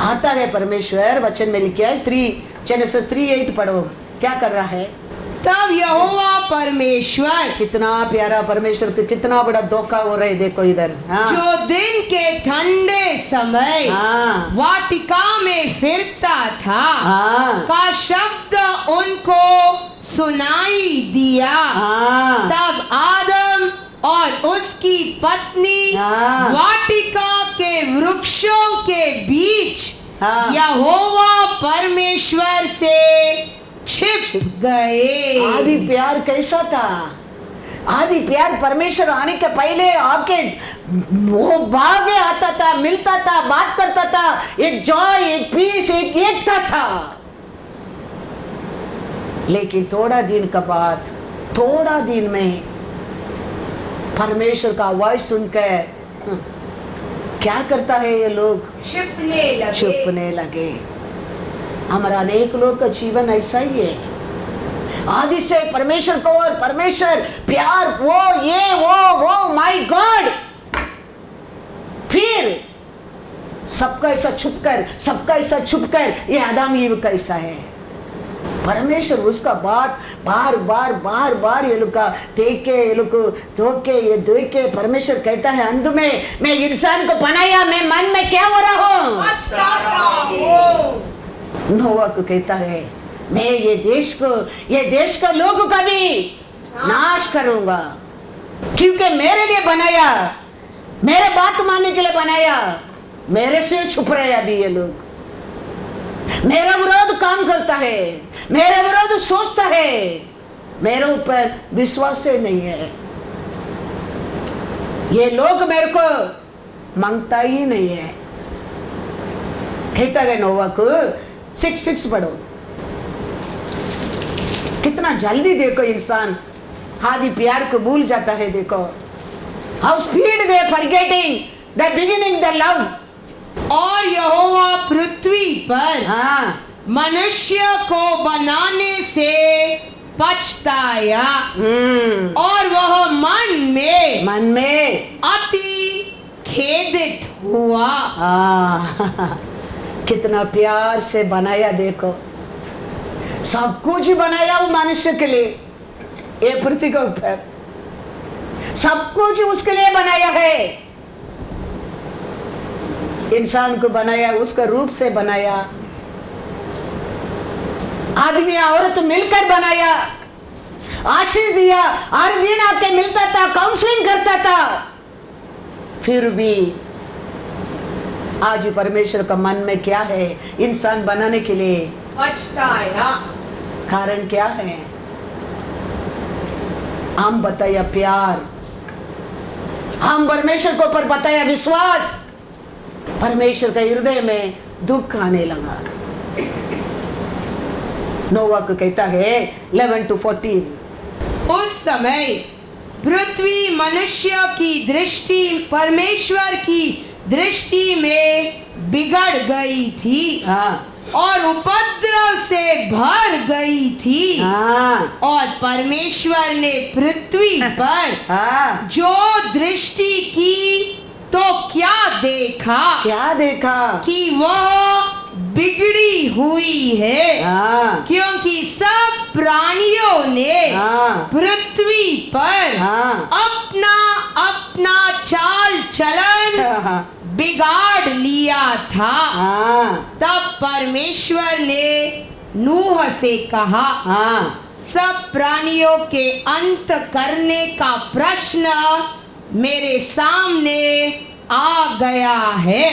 आता है परमेश्वर, वचन में लिखा है 3 3:8 पढ़ो, क्या कर रहा है? तब यहोवा परमेश्वर कितना प्यारा परमेश्वर को कितना बड़ा धोखा हो रहा है, देखो इधर। हाँ, जो दिन के ठंडे समय हाँ, वाटिका में फिरता था हाँ, का शब्द उनको सुनाई दिया। हाँ, तब आदम और उसकी पत्नी हाँ। वाटिका के वृक्षों के बीच हाँ। यहोवा परमेश्वर से छिप गए। आदि प्यार कैसा था? आदि प्यार परमेश्वर आने के पहले आपके वो भागे आता था, मिलता था, बात करता था, एक जॉय, एक पीस, एक एकता था। लेकिन थोड़ा दिन का बाद, थोड़ा दिन में परमेश्वर का आवाज सुनकर क्या करता है ये लोग? छुपने लगे। हमारा अनेक लोग का जीवन ऐसा ही है। आदि से परमेश्वर को और परमेश्वर प्यार, वो ये वो माय गॉड, फिर सबका ऐसा छुपकर ये आदम ईव कैसा है। परमेश्वर उसका बात बार बार ये लोग का देख के, ये लोग को देख के परमेश्वर कहता है, अंत में मैं इंसान को बनाया, मैं मन में क्या हो रहा हूँ? नोवा को कहता है, मैं ये देश का लोगों का भी नाश करूंगा, क्योंकि मेरे लिए बनाया, मेरे बात मानने के लिए बनाया, मेरे से छुप रहे अभी ये लोग। मेरा विरोध काम करता है, मेरा विरोध सोचता है, मेरे ऊपर विश्वास से नहीं है। ये लोग मेरे को मांगता ही नहीं है। कहता है नोवा को 6:6 पढ़ो। कितना जल्दी देखो इंसान आदि प्यार को भूल जाता है। देखो how speed they forgetting the beginning the love. और यहोवा पृथ्वी पर हाँ, मनुष्य को बनाने से पछताया और वह मन में अति खेदित हुआ। कितना प्यार से बनाया, देखो सब कुछ बनाया वो मनुष्य के लिए, ये पृथ्वी के ऊपर सब कुछ उसके लिए बनाया है। इंसान को बनाया, उसका रूप से बनाया, आदमी औरत मिलकर बनाया, आशीष दिया, हर दिन आके मिलता था, काउंसलिंग करता था। फिर भी आज परमेश्वर का मन में क्या है? इंसान बनाने के लिए पछताया। कारण क्या है? हम बताया प्यार, हम परमेश्वर को ऊपर बताया विश्वास, परमेश्वर का हृदय में दुख आने लगा। नोवा को कहता है 11-14। उस समय पृथ्वी मनुष्य की दृष्टि परमेश्वर की दृष्टि में बिगड़ गई थी। हाँ, और उपद्रव से भर गई थी। हाँ, और परमेश्वर ने पृथ्वी पर हाँ, जो दृष्टि की तो क्या देखा कि वह बिगड़ी हुई है। हाँ, क्योंकि सब प्राणियों ने पृथ्वी पर अपना अपना चाल चलन बिगाड़ लिया था। तब परमेश्वर ने नूह से कहा, सब प्राणियों के अंत करने का प्रश्न मेरे सामने आ गया है।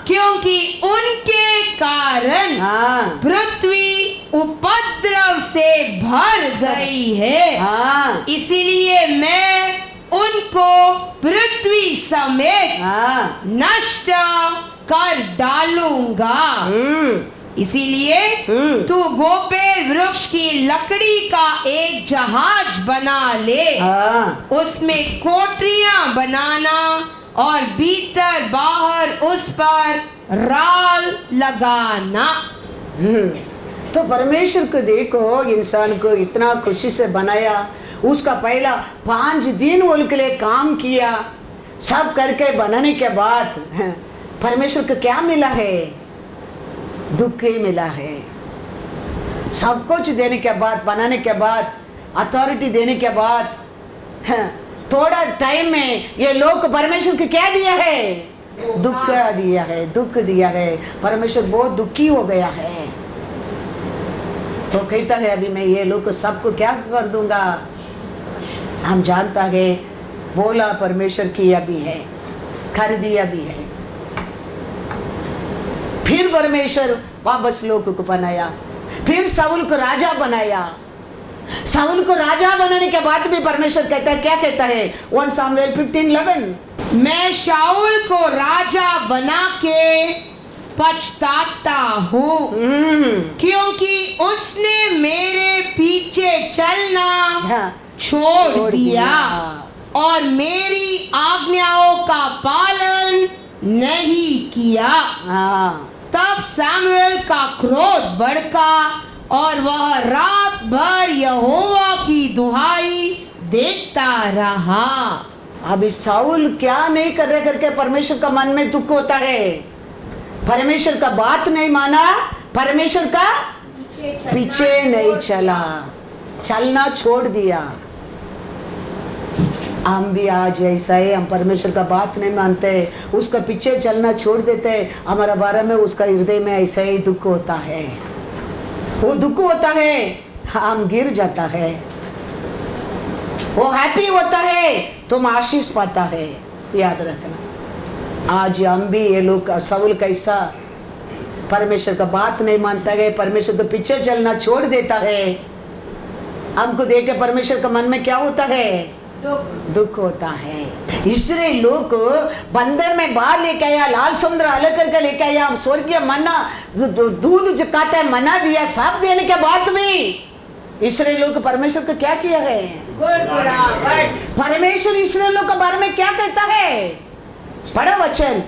क्योंकि उनके कारण पृथ्वी उपद्रव से भर गई है। इसीलिए मैं उनको पृथ्वी समेत नष्ट कर डालूंगा। इसीलिए तू गोपे वृक्ष की लकड़ी का एक जहाज बना ले, उसमें कोठरियां बनाना और भीतर बाहर उस पर राल लगाना। तो परमेश्वर को देखो, इंसान को इतना खुशी से बनाया, उसका पहला 5 दिन उनके लिए काम किया, सब करके बनाने के बाद परमेश्वर को क्या मिला है? दुख ही मिला है। सब कुछ देने के बाद, बनाने के बाद, अथॉरिटी देने के बाद, थोड़ा टाइम में ये लोग परमेश्वर को क्या दिया है? दुख दिया है, दुख दिया है। परमेश्वर बहुत दुखी हो गया है। तो कहता है अभी मैं ये लोग सबको क्या कर दूंगा। हम जानता है बोला परमेश्वर किया भी है, कर दिया भी है। फिर परमेश्वर वापस लोगों को बनाया, फिर शाऊल को राजा बनाया। शाऊल को राजा बनाने के बाद भी परमेश्वर कहता है, क्या कहता है 1 सामुएल 15:11, मैं शाऊल को राजा बना के पछताता हूँ क्योंकि उसने मेरे पीछे चलना छोड़ दिया और मेरी आज्ञाओं का पालन नहीं किया। तब सैमुएल का क्रोध भड़का और वह रात भर यहोवा की दुहाई देता रहा। अभी शाऊल क्या नहीं कर रहे करके परमेश्वर का मन में दुख होता है। परमेश्वर का बात नहीं माना, परमेश्वर का पीछे नहीं चला, चलना छोड़ दिया। हम भी आज ऐसा है, हम परमेश्वर का बात नहीं मानते, उसका पीछे चलना छोड़ देते। हमारा बारे में उसका हृदय में ऐसा ही दुख होता है। वो दुख होता है, हम गिर जाता है। वो हैप्पी होता है, तुम आशीष पाता है। याद रखना, आज हम भी ये लोग शाऊल कैसा परमेश्वर का बात नहीं मानता है, परमेश्वर के पीछे चलना छोड़ देता है। हमको देख के परमेश्वर का मन में क्या होता है? दुख होता है। इस्राएल लोग बंदर में बाहर लेके आया, लाल समुद्र अलग करके लेके आया, स्वर्गीय मन्ना, दूध जो खाता है मन्ना दिया, सब देने के बाद भी इस्राएल लोग परमेश्वर को क्या किया है? परमेश्वर इस्राएल लोग के बारे में क्या कहता है? पढ़ो वचन,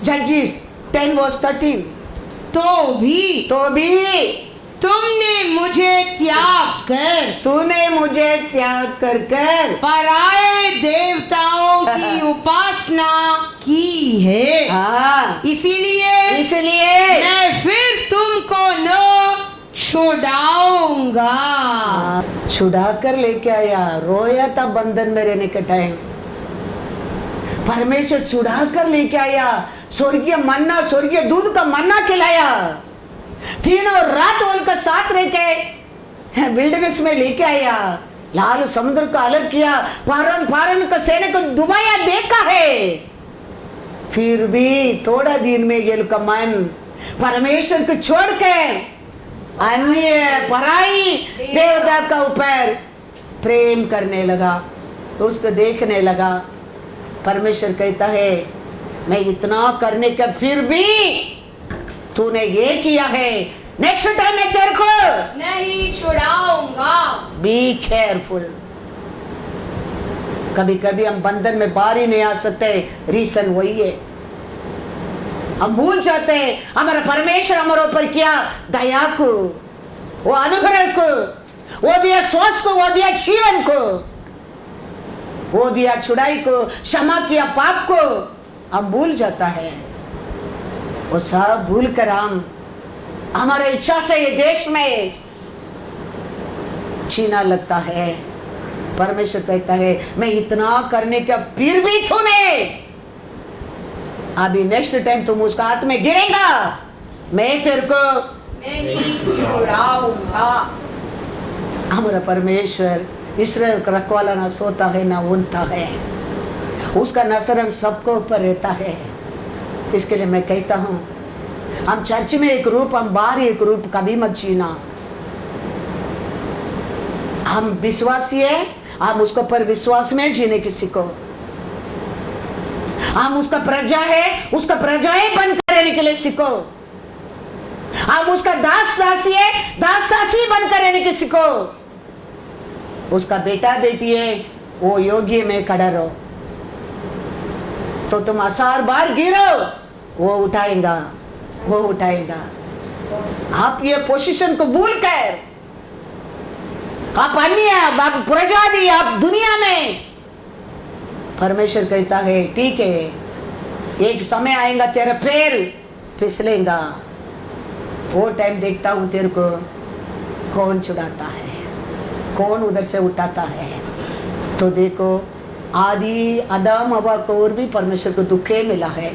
जजिस 10:13। तो भी तुमने मुझे तूने मुझे त्याग कर पराये देवताओं की उपासना की है। इसीलिए मैं फिर तुमको न छुड़ाऊंगा। छुड़ा कर लेके आया, रोया था बंधन में रहने के टाइम। परमेश्वर छुड़ा कर लेके आया, स्वर्गीय मन्ना, स्वर्गीय दूध का मन्ना खिलाया। तीनों रात उनका साथ रह के विल्डरनेस में लेके आया, लाल समुद्र को अलग किया, फारन का सेना को डुबाया, देखा है। फिर भी थोड़ा दिन में ये का मन परमेश्वर को छोड़ के अन्य पराई देवता का ऊपर प्रेम करने लगा, तो उसको देखने लगा। परमेश्वर कहता है मैं इतना करने का फिर भी तूने ये किया है, नेक्स्ट टाइम मैं तेरे को नहीं छुड़ाऊंगा। Be careful. कभी कभी हम बंधन में बाहर ही नहीं आ सकते, रीजन वही है, हम भूल जाते हैं हमारा परमेश्वर हमारे ऊपर किया दया को, वो अनुग्रह को, वो दिया श्वास को, वो दिया जीवन को, वो दिया छुड़ाई को, क्षमा किया पाप को, हम भूल जाता है। वो सब भूल कर हम हमारे इच्छा से ये देश में जीना लगता है। परमेश्वर कहता है मैं इतना करने का फिर भी तूने अभी नेक्स्ट टाइम तुम उसका हाथ में गिरेगा, मैं तेरे को नहीं छुड़ाऊंगा। हमारा परमेश्वर इस्राएल का रखवाला ना सोता है ना ऊँगता है, उसका नजर सबको ऊपर रहता है। इसके लिए मैं कहता हूँ हम चर्च में एक रूप, हम बाहर एक रूप कभी मत जीना। हम विश्वासी है, हम उसके ऊपर विश्वास में जीने की सीखो। हम उसका प्रजा है, उसका प्रजाएं बनकर रहने के लिए सीखो। हम उसका दास दासी है, दास दासी बनकर रहने की सीखो। उसका बेटा बेटी है, वो योग्य में खड़ा रहो, तो तुम आसार बार गिरो, वो उठाएगा, वो उठाएगा। आप ये पोजीशन को भूल कर आप अन्य, आप प्रजा भी, आप दुनिया में, परमेश्वर कहता है ठीक है एक समय आएगा तेरा पैर फिसलेगा, वो टाइम देखता हूँ तेरे को कौन छुड़ाता है, कौन उधर से उठाता है। तो देखो आदि आदम हवा को और भी परमेश्वर को दुखे मिला है।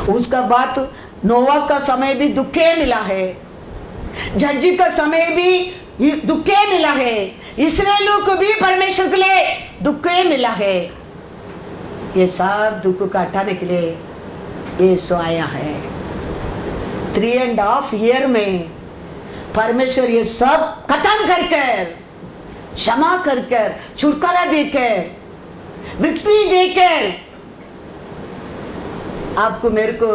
उसका बाद नोवा का समय भी दुखे मिला है, जज्जी का समय भी दुखे मिला है, इस्राएलियों को भी परमेश्वर के लिए दुखे मिला है। ये सब दुख को हटाने के लिए यीशु आया है। 3.5 ईयर में परमेश्वर ये सब खत्म कर कर, क्षमा कर कर, छुटकारा देकर, विक्ट्री देकर आपको मेरे को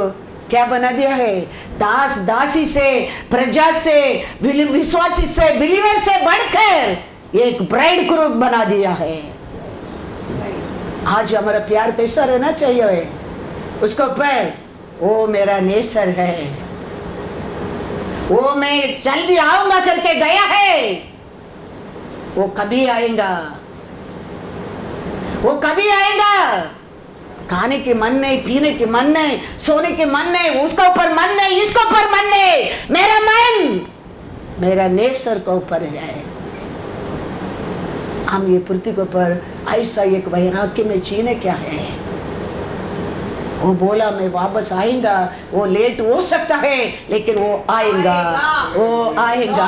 क्या बना दिया है? दास दासी से, प्रजा से, विश्वासी से, बिलीवर से बढ़कर एक ब्राइड ग्रुप बना दिया है। आज हमारा प्यार कैसा रहना चाहिए? उसको ऊपर वो मेरा नेसर है, वो मैं जल्दी आऊंगा करके गया है, वो कभी आएगा, वो कभी आएगा। खाने के मन नहीं, पीने के मन नहीं, सोने के मन नहीं, उसका ऊपर मन नहीं, इसका ऊपर मन नहीं। मेरा मन मेरा नेसर को ऊपर है। हम ये पृथ्वी के ऊपर ऐसा एक वैराग्य में जीने क्या है? वो बोला मैं वापस आएगा, वो लेट हो सकता है लेकिन वो आएगा, वो आएगा।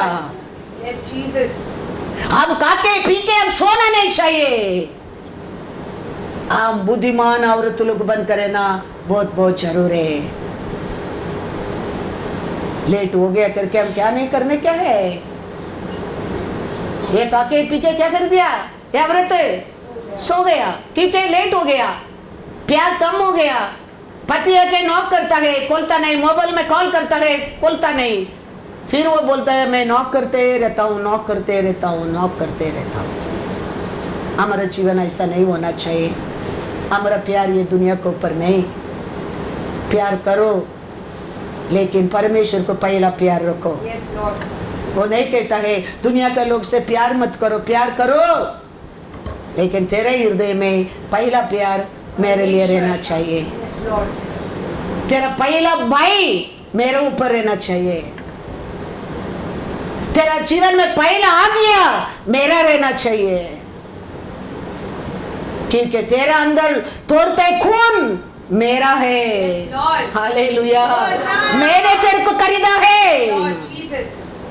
हम खाके पी के हम सोना नहीं चाहिए। हम बुद्धिमान औरत लोग बन करे ना, बहुत बहुत जरूर है। लेट हो गया करके हम क्या नहीं करने क्या है? ये खाके पी के क्या कर दिया? ये औरत सो गया क्योंकि लेट हो गया, प्यार कम हो गया। पति आके नॉक करता है, खोलता नहीं, मोबाइल में कॉल करता है, खोलता नहीं, फिर वो बोलता है मैं नॉक करते रहता हूँ, नॉक करते रहता हूँ, नॉक करते रहता हूँ। हमारा जीवन ऐसा नहीं होना चाहिए। हमारा प्यार ये दुनिया के ऊपर नहीं। प्यार करो लेकिन परमेश्वर को पहला प्यार रखो। वो नहीं कहता है दुनिया के लोग से प्यार मत करो, प्यार करो लेकिन तेरे हृदय में पहला प्यार मेरे लिए रहना चाहिए। तेरा पहला भाई मेरे ऊपर रहना चाहिए। तेरा जीवन में पहला आज्ञा मेरा रहना चाहिए, क्योंकि तेरा अंदर तोड़ते खून मेरा है। हालेलुया। मैंने तेरे को खरीदा है,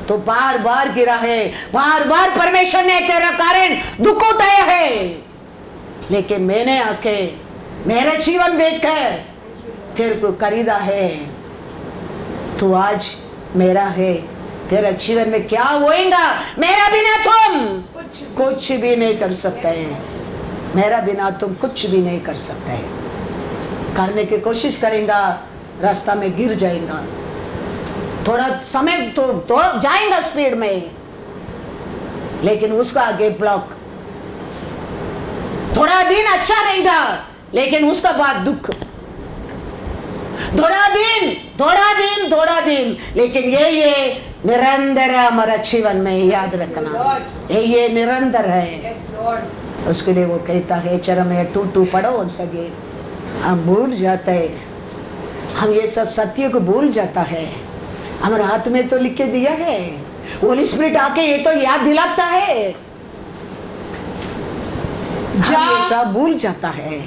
तो बार बार गिरा है, बार बार परमेश्वर ने तेरा कारण दुख उठाया है, लेकिन मैंने आके मेरा जीवन देखकर तेरे को खरीदा है। तू आज मेरा है। तेरा जीवन में क्या होएगा? मेरा बिना तुम कुछ भी नहीं कर सकते हैं। मेरा बिना तुम कुछ भी नहीं कर सकते। करने की कोशिश करेगा, रास्ता में गिर जाएगा। थोड़ा समय तो जाएगा स्पीड में, लेकिन उसका आगे ब्लॉक। थोड़ा दिन अच्छा रहेगा लेकिन उसका बाद दुख। थोड़ा दिन लेकिन ये निरंतर हमारा जीवन में याद रखना, ये निरंतर है। उसके लिए वो कहता है चरम है 2 पढ़ो उन सगे। हम भूल जाते हैं, हम ये सब सत्य को भूल जाता है। हमारे हाथ में तो लिख के दिया है, होली स्पिरिट आके ये तो याद दिलाता है, हम ये सब भूल जाता है।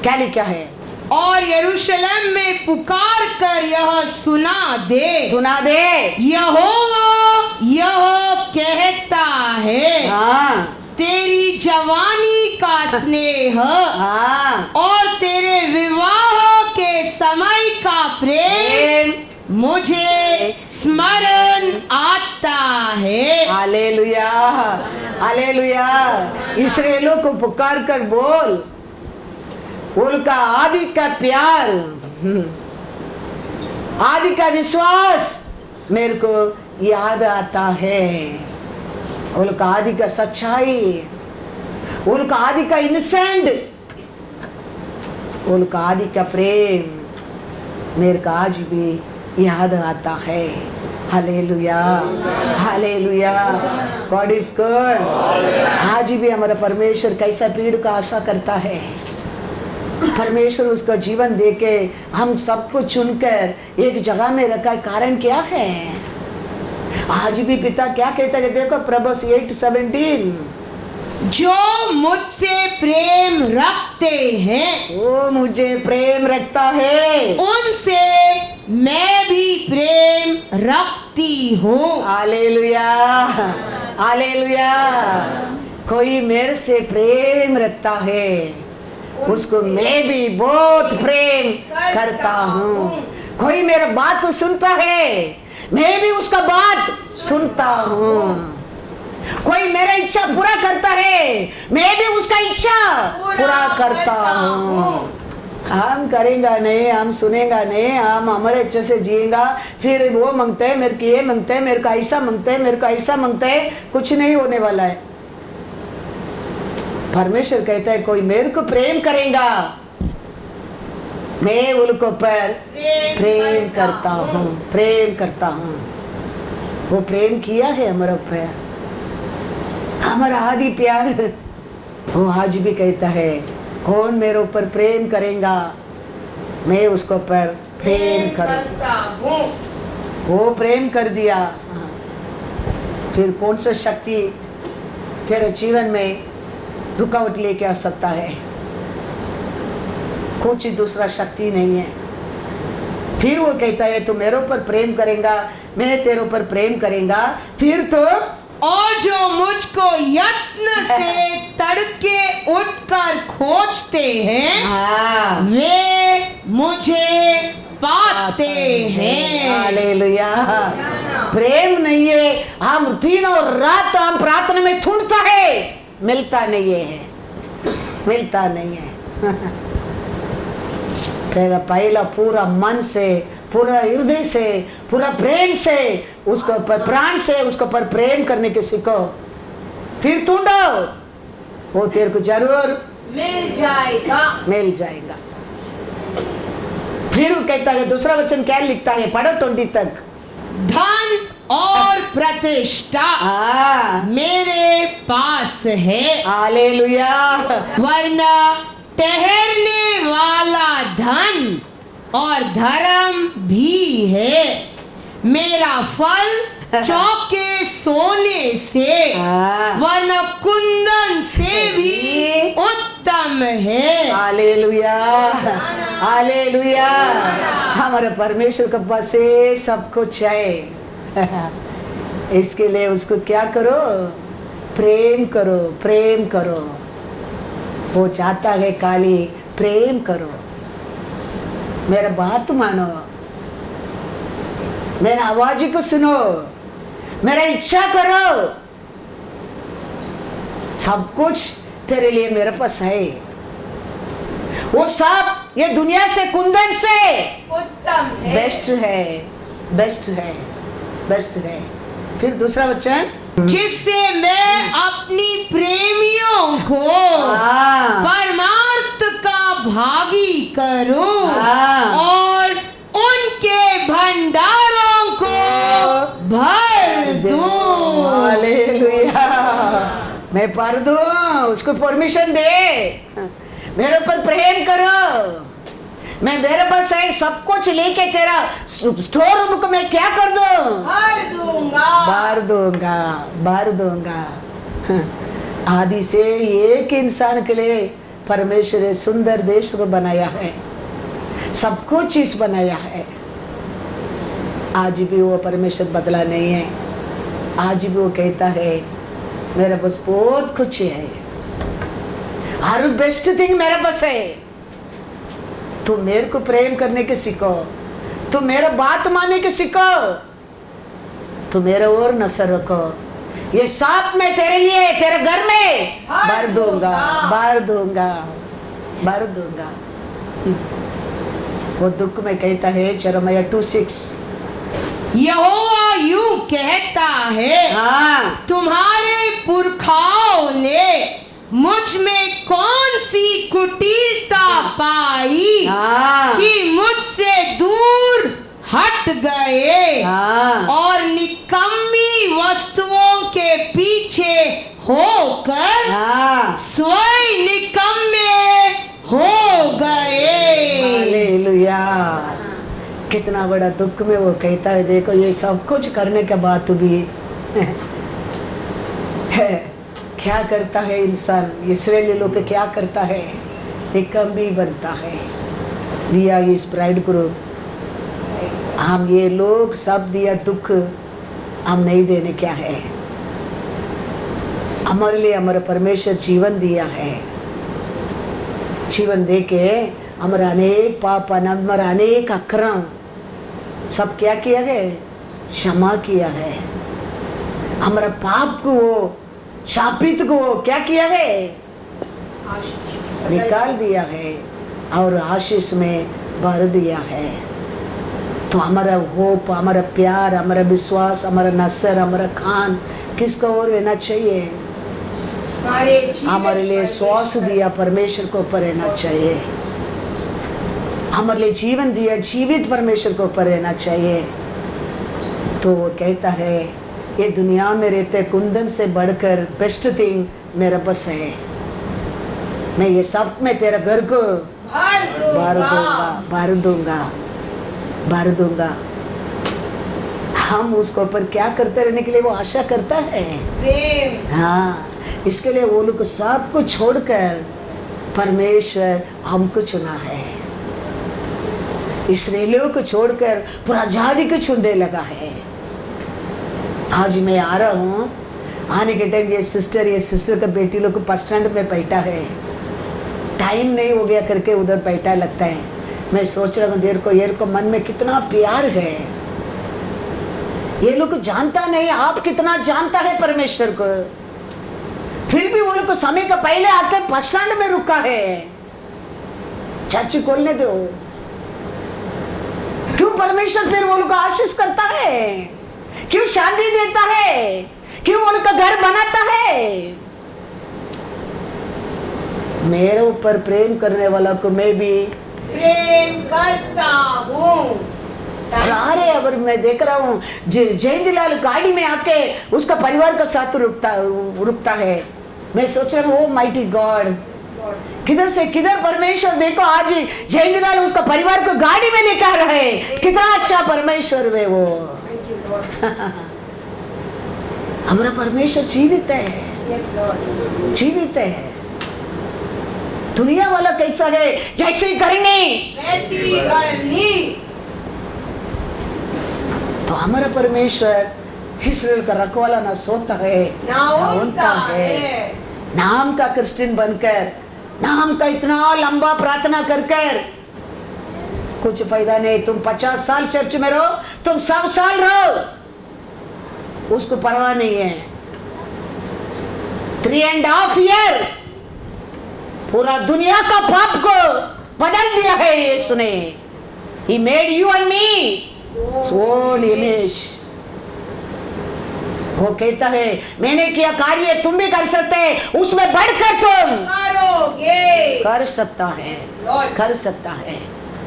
क्या लिखा है? और यरूशलेम में पुकार कर यह सुना दे, यहोवा यह कहता है, हाँ, तेरी जवानी का स्नेह हाँ, और तेरे विवाह के समय का प्रेम मुझे स्मरण आता है। Hallelujah, hallelujah. इस्राएलियों को पुकार कर बोल, उनका आदि का प्यार, आदि का विश्वास मेरे को याद आता है। उनका आदि का सच्चाई, उनका आदि का इनसेंट, उनका आदि का प्रेम मेरे को आज भी याद आता है। Hallelujah, hallelujah. God is good. आज भी हमारा परमेश्वर कैसा पीड़ का आशा करता है। परमेश्वर उसका जीवन देके हम सबको चुनकर एक जगह में रखा है। कारण क्या है? आज भी पिता क्या कहता है? देखो प्रभुस 8:17, जो मुझसे प्रेम रखते हैं वो मुझे प्रेम रखता है, उनसे मैं भी प्रेम रखती हूँ। Hallelujah, hallelujah. कोई मेरे से प्रेम रखता है, उसको मैं भी बहुत प्रेम करता हूँ। कोई मेरा बात तो सुनता है, मैं भी उसका बात सुनता हूँ। कोई मेरा इच्छा पूरा करता है, मैं भी उसका इच्छा पूरा करता हूँ। हम करेंगे नहीं, हम सुनेगा नहीं, हम हमारे इच्छा से जिएगा, फिर वो मांगते हैं मेरे को ये मांगते हैं, मेरे को ऐसा मांगते हैं, मेरे को ऐसा मांगते हैं, कुछ नहीं होने वाला है। परमेश्वर कहता है कोई मेरे को प्रेम करेगा, मैं उनको पर प्रेम करता हूँ, प्रेम करता हूँ। वो प्रेम किया है हमारा ऊपर, हमारा आदि प्यार। वो आज भी कहता है कौन मेरे ऊपर प्रेम करेगा, मैं उसको पर प्रेम करता हूँ। वो प्रेम कर दिया, फिर कौन सा शक्ति तेरे जीवन में रुकावट लेके आ सकता है? कुछ दूसरा शक्ति नहीं है। फिर वो कहता है तू मेरे ऊपर प्रेम करेगा, मैं तेरे ऊपर प्रेम करेगा, फिर तो और जो मुझको यत्न से तड़के उठकर खोजते हैं वे मुझे पाते हैं। हालेलुया। प्रेम नहीं है, हम दिन और रात हम प्रार्थना में ढूंढता है, मिलता नहीं है, मिलता नहीं है। पहला पूरा मन से, पूरा हृदय से, पूरा प्रेम से, उसको पर प्राण से उसको पर प्रेम करने के सीखो, फिर ढूंढो, वो तेरे को जरूर मिल जाएगा, मिल जाएगा। फिर वो कहता है, दूसरा वचन क्या लिखता है, पढ़ो 20 तक। धन और प्रतिष्ठा मेरे पास है, हालेलुया, वरना ठहरने वाला धन और धर्म भी है। मेरा फल चौके सोने से वरना कुंदन से भी उत्तम है। Hallelujah, hallelujah. हमारे परमेश्वर के पास है सब कुछ है। इसके लिए उसको क्या करो? प्रेम करो, प्रेम करो। वो चाहता है खाली प्रेम करो, मेरा बात मानो, मेरा आवाज को सुनो, मेरा इच्छा करो। सब कुछ तेरे लिए मेरे पास है, वो सब ये दुनिया से, कुंदन से उत्तम है, बेस्ट है, बेस्ट है, बेस्ट है। फिर दूसरा वचन, जिससे मैं अपनी प्रेमियों को परमार्थ का भागी करूं और उनके भंडारों को भर दूं। हालेलुया। मैं भर दूं, उसको परमिशन दे, मेरे ऊपर प्रेम करो। मैं मेरे पास है सब कुछ लेके तेरा स्टोर रूम को मैं क्या कर दूं? भर दूंगा, भर दूंगा, भर दूंगा। आदि से एक इंसान के लिए परमेश्वर ने सुंदर देश को बनाया है, सब कुछ चीज बनाया है। आज भी वो परमेश्वर बदला नहीं है, आज भी वो कहता है मेरे पास बहुत कुछ है, हर बेस्ट थिंग मेरे पास है। तू मेरे को प्रेम करने के सीखो, तू मेरा बात मानने के सीखो, तू मेरे और नजर रखो। ये सांप मैं तेरे लिए तेरे घर में भर दूंगा, भर दूंगा, भर दूंगा। वो दुख में कहता है यिर्मयाह 2:6, यहोवा यूं कहता है, तुम्हारे पुरखाओं ने मुझ में कौन सी कुटिलता पाई कि मुझसे दूर हट गए और निकम्मी वस्तुओं के पीछे होकर स्वयं निकम्मे हो गए। कितना बड़ा दुख में वो कहता है, देखो ये सब कुछ करने के बाद भी क्या करता है इंसान, इसराइली लोग क्या करता है, निकम्मी बनता है। वी आर हिज ब्राइडग्रूम, हम ये लोग सब दिया दुख हम नहीं देने क्या है, हमारे लिए हमारा परमेश्वर जीवन दिया है, जीवन दे के हमारा अनेक पाप हमारा अनेक अक्रम सब क्या किया है, क्षमा किया है। हमारा पाप को वो शापित को वो क्या किया है, निकाल दिया है और आशीष में भर दिया है। तो हमारा होप, हमारा प्यार, हमारा विश्वास, हमारा नसर, हमारा खान किसको और रहना चाहिए, हमारे लिए श्वास दिया परमेश्वर को ऊपर रहना चाहिए, हमारे लिए जीवन दिया जीवित परमेश्वर को ऊपर रहना चाहिए। तो वो कहता है ये दुनिया में रहते कुंदन से बढ़कर बेस्ट थिंग मेरा बस है, मैं ये सब में तेरा घर को भर दूंगा। हम उसको ऊपर क्या करते रहने के लिए वो आशा करता है, प्रेम। हाँ, इसके लिए वो लोग सब कुछ छोड़कर परमेश्वर हमको चुना है, इसराइलियों को छोड़कर पूरा आजादी को चुनने लगा है। आज मैं आ रहा हूँ, आने के टाइम ये सिस्टर का बेटी लोग को बस स्टैंड में बैठा है, टाइम नहीं हो गया करके उधर बैठा लगता है। मैं सोच रहा हूँ देर को मन में कितना प्यार है, ये लोग जानता नहीं आप कितना जानता है परमेश्वर को, फिर भी वो लोग को समय का पहले आकर बस स्टैंड में रुका है। चर्च खोलने दो, क्यों परमेश्वर फिर वो लोग को आशीष करता है, क्यों शांति देता है, क्यों वो लोग का घर बनाता है। मेरे ऊपर प्रेम करने वाला को मैं भी प्रेम करता हूँ। अरे अगर मैं देख रहा हूँ जयंतीलाल गाड़ी में आके उसका परिवार का साथ रुकता है, मैं सोच रहा हूँ ओ माइटी गॉड, किधर से किधर परमेश्वर, देखो आज जयंतीलाल उसका परिवार को गाड़ी में लेकर रहे, कितना अच्छा परमेश्वर वे वो। हमारा परमेश्वर जीवित है, जीवित है। दुनिया वाला कैसा है, जैसी करनी वैसी करनी। तो हमारा परमेश्वर इस्राएल का रखवाला ना सोता है ना उनका है। नाम का क्रिश्चियन बनकर, नाम का इतना लंबा प्रार्थना कर कुछ फायदा नहीं। तुम 50 साल चर्च में रहो, तुम 100 साल रहो, उसको परवाह नहीं है। 3.5 ईयर पूरा दुनिया का पाप को बदल दिया है यीशु ने। He made you and me his own image। वो कहता है मैंने किया कार्य तुम भी कर सकते हैं, उसमें बढ़कर तुम करोगे। कर सकता है, कर सकता है।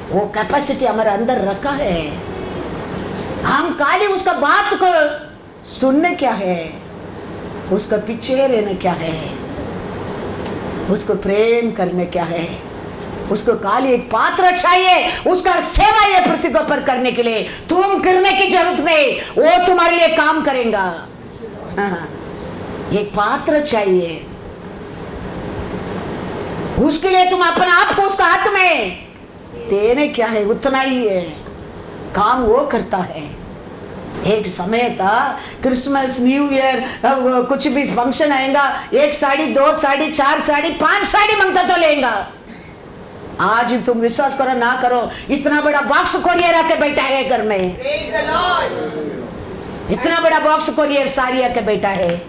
वो कैपेसिटी हमारे अंदर रखा है। हम खाली उसका बात को सुनने क्या है, उसका पीछे रहने क्या है, उसको प्रेम करने क्या है, उसको खाली एक पात्र चाहिए, उसका सेवा ये पृथ्वी पर करने के लिए। तुम करने की जरूरत नहीं, वो तुम्हारे लिए काम करेगा। हाँ, एक पात्र चाहिए, उसके लिए तुम अपने आप को उसका हाथ में देने क्या है, उतना ही है, काम वो करता है। एक समय था क्रिसमस न्यू ईयर कुछ भी फंक्शन आएगा, 1 साड़ी 2 साड़ी 4 साड़ी 5 साड़ी मांगता तो लेगा। आज तुम विश्वास करो ना करो, इतना बड़ा बॉक्स कोरियर आके बैठा है घर में, इतना बड़ा बॉक्स कोरियर साड़ी आके बैठा है।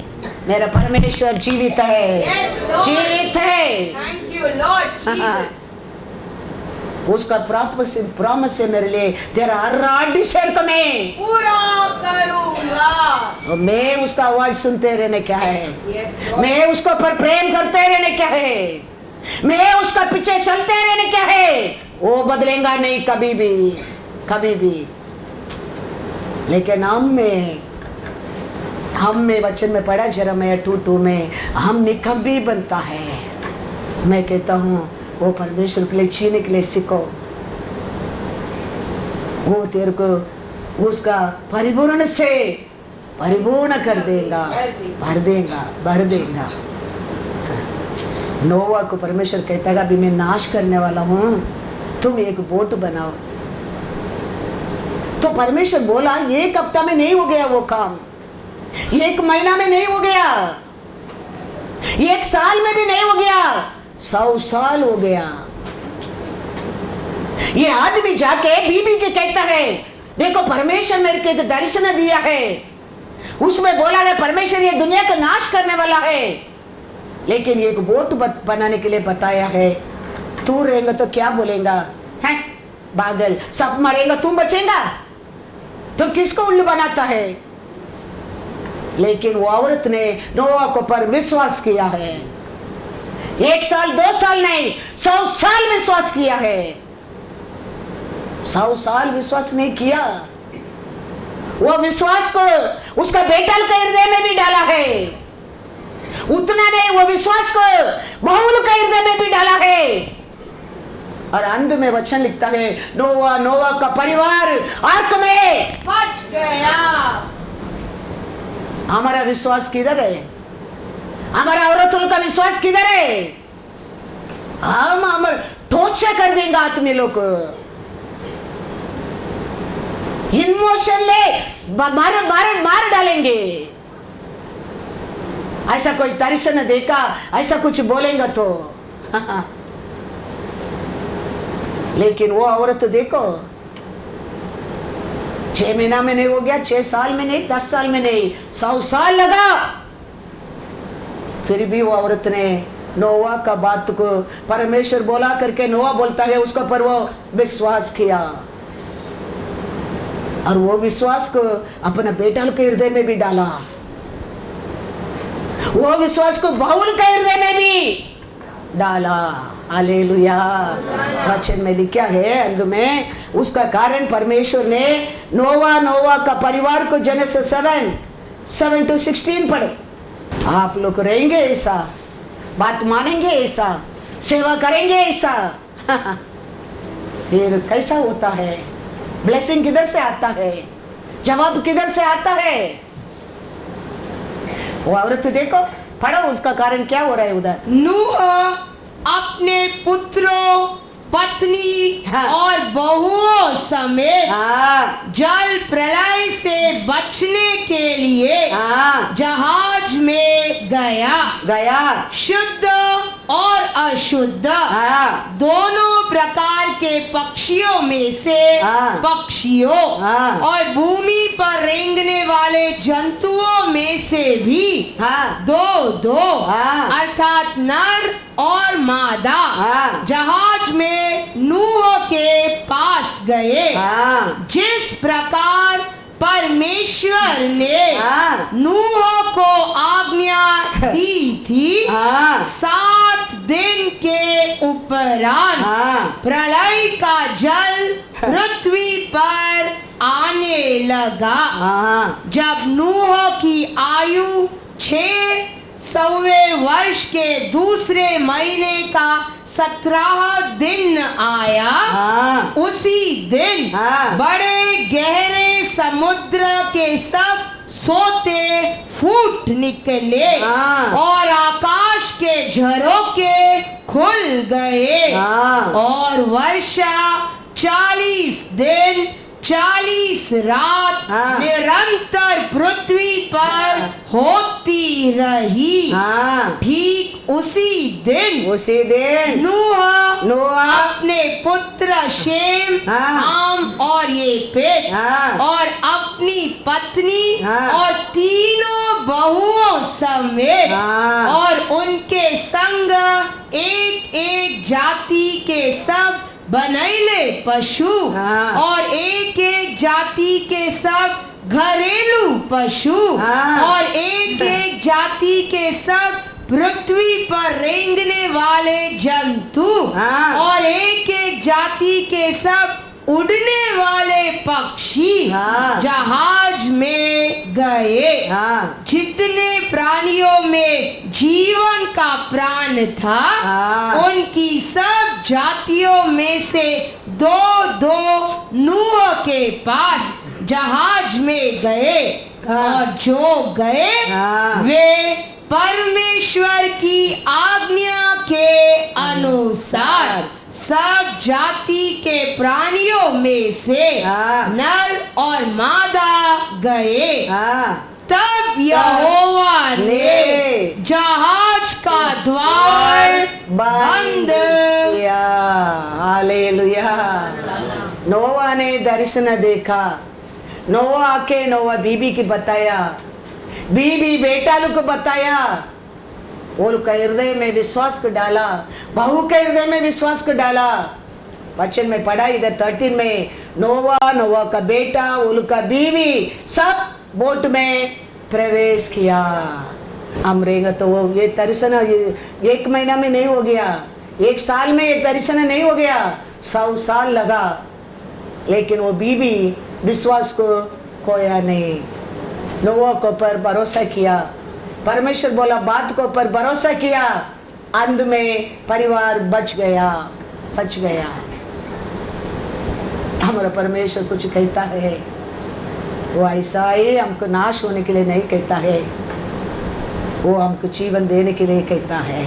मेरा परमेश्वर जीवित है, जीवित है। Thank you Lord Jesus. उसका प्रॉमिस है मेरे लिए, तेरा हर डिजायर को मैं पूरा करूंगा। तो मैं उसका आवाज सुनते रहने क्या है, Yes, मैं उसको पर प्रेम करते रहने क्या है, मैं उसका पीछे चलते रहने क्या है। वो बदलेगा नहीं कभी भी, कभी भी। लेकिन हम में वचन में पढ़ा यिर्मयाह 2:2 में, हम निकम्मी बनता है। मैं कहता हूँ वो परमेश्वर के लिए जीने के लिए सीखो, वो तेरे को उसका परिपूर्ण से परिपूर्ण कर देगा, भर देगा। नोवा को परमेश्वर कहता है अभी मैं नाश करने वाला हूं, तुम एक बोट बनाओ। तो परमेश्वर बोला एक हफ्ता में नहीं हो गया वो काम, एक महीना में नहीं हो गया, एक साल में भी नहीं हो गया, 100 साल हो गया। ये आदमी जाके बीबी के कहता है देखो परमेश्वर मेरे को एक दर्शन दिया है, उसमें बोला है परमेश्वर ये दुनिया का नाश करने वाला है, लेकिन एक बोट बनाने के लिए बताया है। तू रहेगा तो क्या बोलेगा, है पागल, सब मरेगा तुम बचेगा, तो किसको उल्लू बनाता है। लेकिन वो औरत ने नोआ को पर विश्वास किया है, 1 साल 2 साल नहीं 100 साल विश्वास किया है। 100 साल विश्वास नहीं किया, वो विश्वास को उसका बेटा के हृदय में भी डाला है। उतना नहीं, वो विश्वास को बहुल के हृदय में भी डाला है। और अंत में वचन लिखता है नोआ का परिवार आग में बच गया। हमारा विश्वास किधर है, हमारा औरतों का विश्वास किधर है। हम टोर्चर कर देंगे आदमी लोग, इमोशन ले मार डालेंगे। ऐसा कोई दर्शन देखा, ऐसा कुछ बोलेंगे तो लेकिन वो औरत देखो 6 महीना में नहीं हो गया, 6 साल में नहीं, 10 साल में नहीं, 100 साल लगा। फिर भी वो औरत ने नोआ का बात को परमेश्वर बोला करके नोआ बोलता है उसका पर वो विश्वास किया, और वो विश्वास को अपने बेटा के हृदय में भी डाला, वो विश्वास को बाउल के हृदय में भी डाला। हालेलुया। वचन में लिखा है अंत में उसका कारण परमेश्वर ने नोवा का परिवार को जेनेसिस 7:7-16 पढ़े। आप लोग रहेंगे ऐसा, बात मानेंगे ऐसा, सेवा करेंगे ऐसा फिर कैसा होता है, ब्लेसिंग किधर से आता है, जवाब किधर से आता है। वो औरत देखो, पढ़ो उसका कारण क्या हो रहा है उधर। नूह अपने पुत्रों, पत्नी और बहुओं समेत जल प्रलय से बचने के लिए जहाज में गया। शुद्ध और अशुद्ध दोनों प्रकार के पक्षियों में से पक्षियों और भूमि पर रेंगने वाले जंतुओं में से भी 2 अर्थात नर और मादा जहाज में नूह के पास गए। जिस प्रकार परमेश्वर ने नूह को आज्ञा दी थी, 7 दिन के उपरांत प्रलय का जल पृथ्वी पर आने लगा। जब नूह की आयु 600 वर्ष के दूसरे महीने का 17 दिन आया, उसी दिन बड़े गहरे समुद्र के सब सोते फूट निकले और आकाश के झरोखे खुल गए और वर्षा 40 दिन 40 रात निरंतर पृथ्वी पर होती रही। ठीक उसी दिन नूह अपने पुत्र शेम, हाम और येफेत और अपनी पत्नी और तीनों बहुओं समेत और उनके संग एक जाति के सब बनैले पशु और एक जाति के सब घरेलू पशु और एक जाति के सब पृथ्वी पर रेंगने वाले जंतु और एक जाति के सब उड़ने वाले पक्षी जहाज में गए। जितने प्राणियों में जीवन का प्राण था, उनकी सब जातियों में से दो नूह के पास जहाज में गए और जो गए हाँ। वे परमेश्वर की आज्ञा के अनुसार सब जाति के प्राणियों में से हाँ। नर और मादा गए। हाँ, तब यहोवा ने जहाज का द्वार बंद किया। हालेलुया। नोवा ने दर्शन देखा। नोवा आके नोवा बीबी की बताया, बीबी बेटा लोग को बताया। वो लोग का हृदय में विश्वास को डाला, बहू के हृदय में विश्वास को डाला। वचन में पढ़ा इधर 13 में, नोवा का बेटा, वो लोग का बीवी सब बोट में प्रवेश किया। हम रहेंगे तो वो ये दर्शन ये 1 महीना में नहीं हो गया, 1 साल में ये दर्शन नहीं हो गया, 100 साल लगा। लेकिन वो बीवी विश्वास को खोया नहीं, नोवा को पर भरोसा किया। परमेश्वर बोला बात को पर भरोसा किया। अंत में परिवार बच गया। हमारा परमेश्वर कुछ कहता है, वो ऐसा ही हमको नाश होने के लिए नहीं कहता है, वो हमको जीवन देने के लिए कहता है।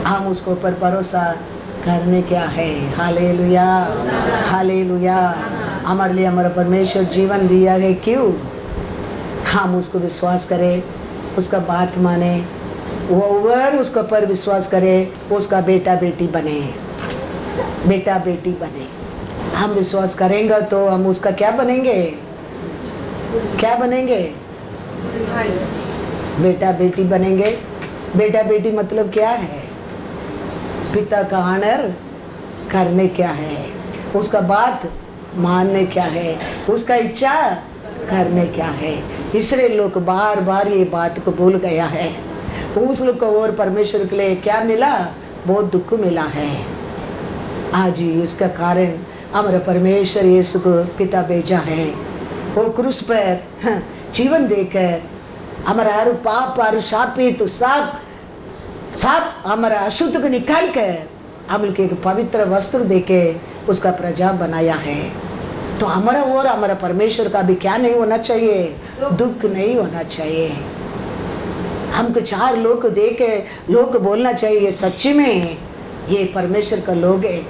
हम उसको ऊपर भरोसा करने क्या है। Hallelujah, hallelujah. हमारे लिए हमारा परमेश्वर जीवन दिया है, क्यों? हम उसको विश्वास करें, उसका बात माने, वो उसको पर विश्वास करे, उसका बेटा बेटी बने। हम विश्वास करेंगे तो हम उसका क्या बनेंगे? बेटा बेटी बनेंगे। बेटा बेटी मतलब क्या है? पिता का ऑनर करने क्या है, उसका बात मानने क्या है, उसका इच्छा करने क्या है। इसलिए लोग बार बार ये बात को भूल गया है। उस लोग को और परमेश्वर के लिए क्या मिला? बहुत दुख मिला है। आज ही उसका कारण हमारा परमेश्वर यीशु को पिता भेजा है। वो क्रूस पर जीवन देकर हमारा हर पाप हर शापित सब हमारा अशुद्ध को निकाल कर हम लोग एक पवित्र वस्त्र देके उसका प्रजा बनाया है। तो हमारा और हमारा परमेश्वर का भी क्या नहीं होना चाहिए? दुख नहीं होना चाहिए। हमको 4 लोग देके लोग बोलना चाहिए सच्ची में ये परमेश्वर का लोग है,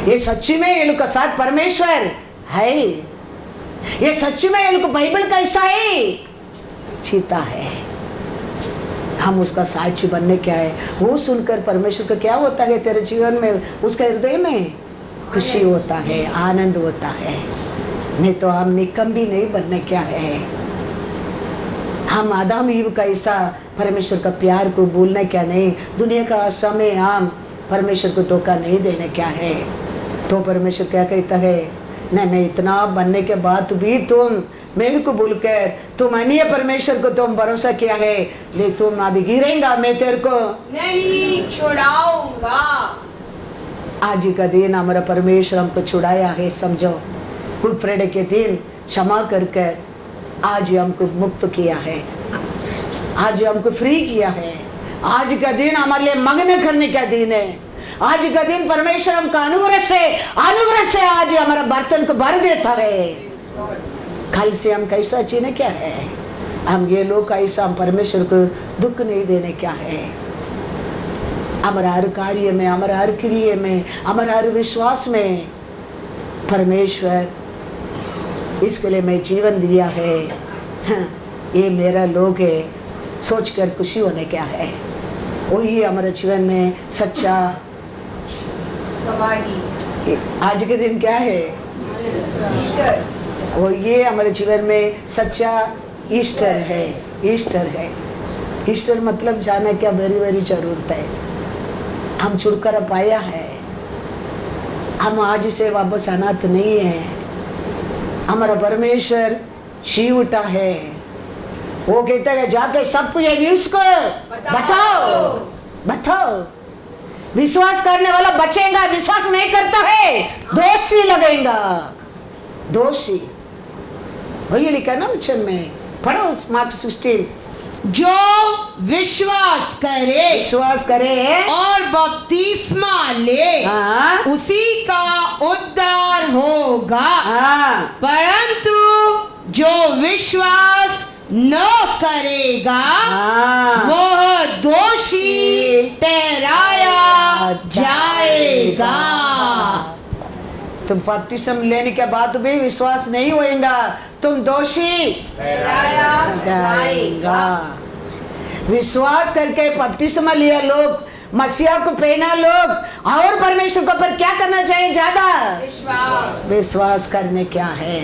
ये सच्ची में ये लोग का साथ परमेश्वर है, ये सच्ची में ये लोग बाइबल का हिस्सा है, चीता है। हम उसका साक्षी बनने क्या है? वो सुनकर परमेश्वर का क्या होता है तेरे जीवन में? उसका हृदय में खुशी होता है, आनंद होता है। नहीं तो हम निकम भी नहीं बनने क्या है? हम आदम ईव का ऐसा परमेश्वर का प्यार को भूलना क्या नहीं? दुनिया का आशा में हम परमेश्वर को धोखा नहीं देने क्या है? तो परमेश्वर क्या कहता है? नहीं, मैं इतना बनने के बाद भी तुम मेरे को भूलकर तुम अन्य परमेश्वर को तुम भरोसा किया है, ले तुम अभी गिरेगा, मैं तेरे को नहीं छुड़ाऊंगा। आज का दिन हमारा परमेश्वर हमको छुड़ाया है। समझो, गुड फ्राइडे के दिन क्षमा कर कर आज हमको मुक्त किया है, आज हमको फ्री किया है। आज का दिन हमारे लिए मग्न करने का दिन है। आज का दिन परमेश्वर हमको अनुग्रह से आज हमारा बर्तन को भर देता है। कल से हम कैसा जीने क्या है? हम ये लोग ऐसा हम परमेश्वर को दुख नहीं देने क्या है? हमारा हर कार्य में, हमारा हर क्रिया में, हमारा हर विश्वास में परमेश्वर इसके लिए मैं जीवन दिया है, ये मेरा लोग है, सोचकर खुशी होने क्या है? वही हमारे जीवन में सच्चा आज के दिन क्या है? वो ये हमारे जीवन में सच्चा ईस्टर है। ईस्टर मतलब जाना क्या वेरी वेरी जरूरत है। हम छुटकारा पाया है, हम आज से वापस अनाथ नहीं है। हमारा परमेश्वर जी उठा है। वो कहता है जाके सबको ये न्यूज़ को बताओ। विश्वास करने वाला बचेगा, विश्वास नहीं करता है दोषी लगेगा। दोषी वही लिखा ना वचन में, पढ़ो मार्क 16 जो विश्वास करे विश्वास करे और बपतिस्मा ले हाँ उसी का उद्धार होगा, हाँ परंतु जो विश्वास न करेगा हाँ वह दोषी ठहराया जाएगा। तुम बपतिस्म लेने के बाद भी विश्वास नहीं होएगा, तुम दोषी जाएगा। विश्वास करके बपतिस्मा लिया लोग, मसीहा को पहना लोग, और परमेश्वर को पर क्या करना चाहिए? ज्यादा विश्वास करने क्या है।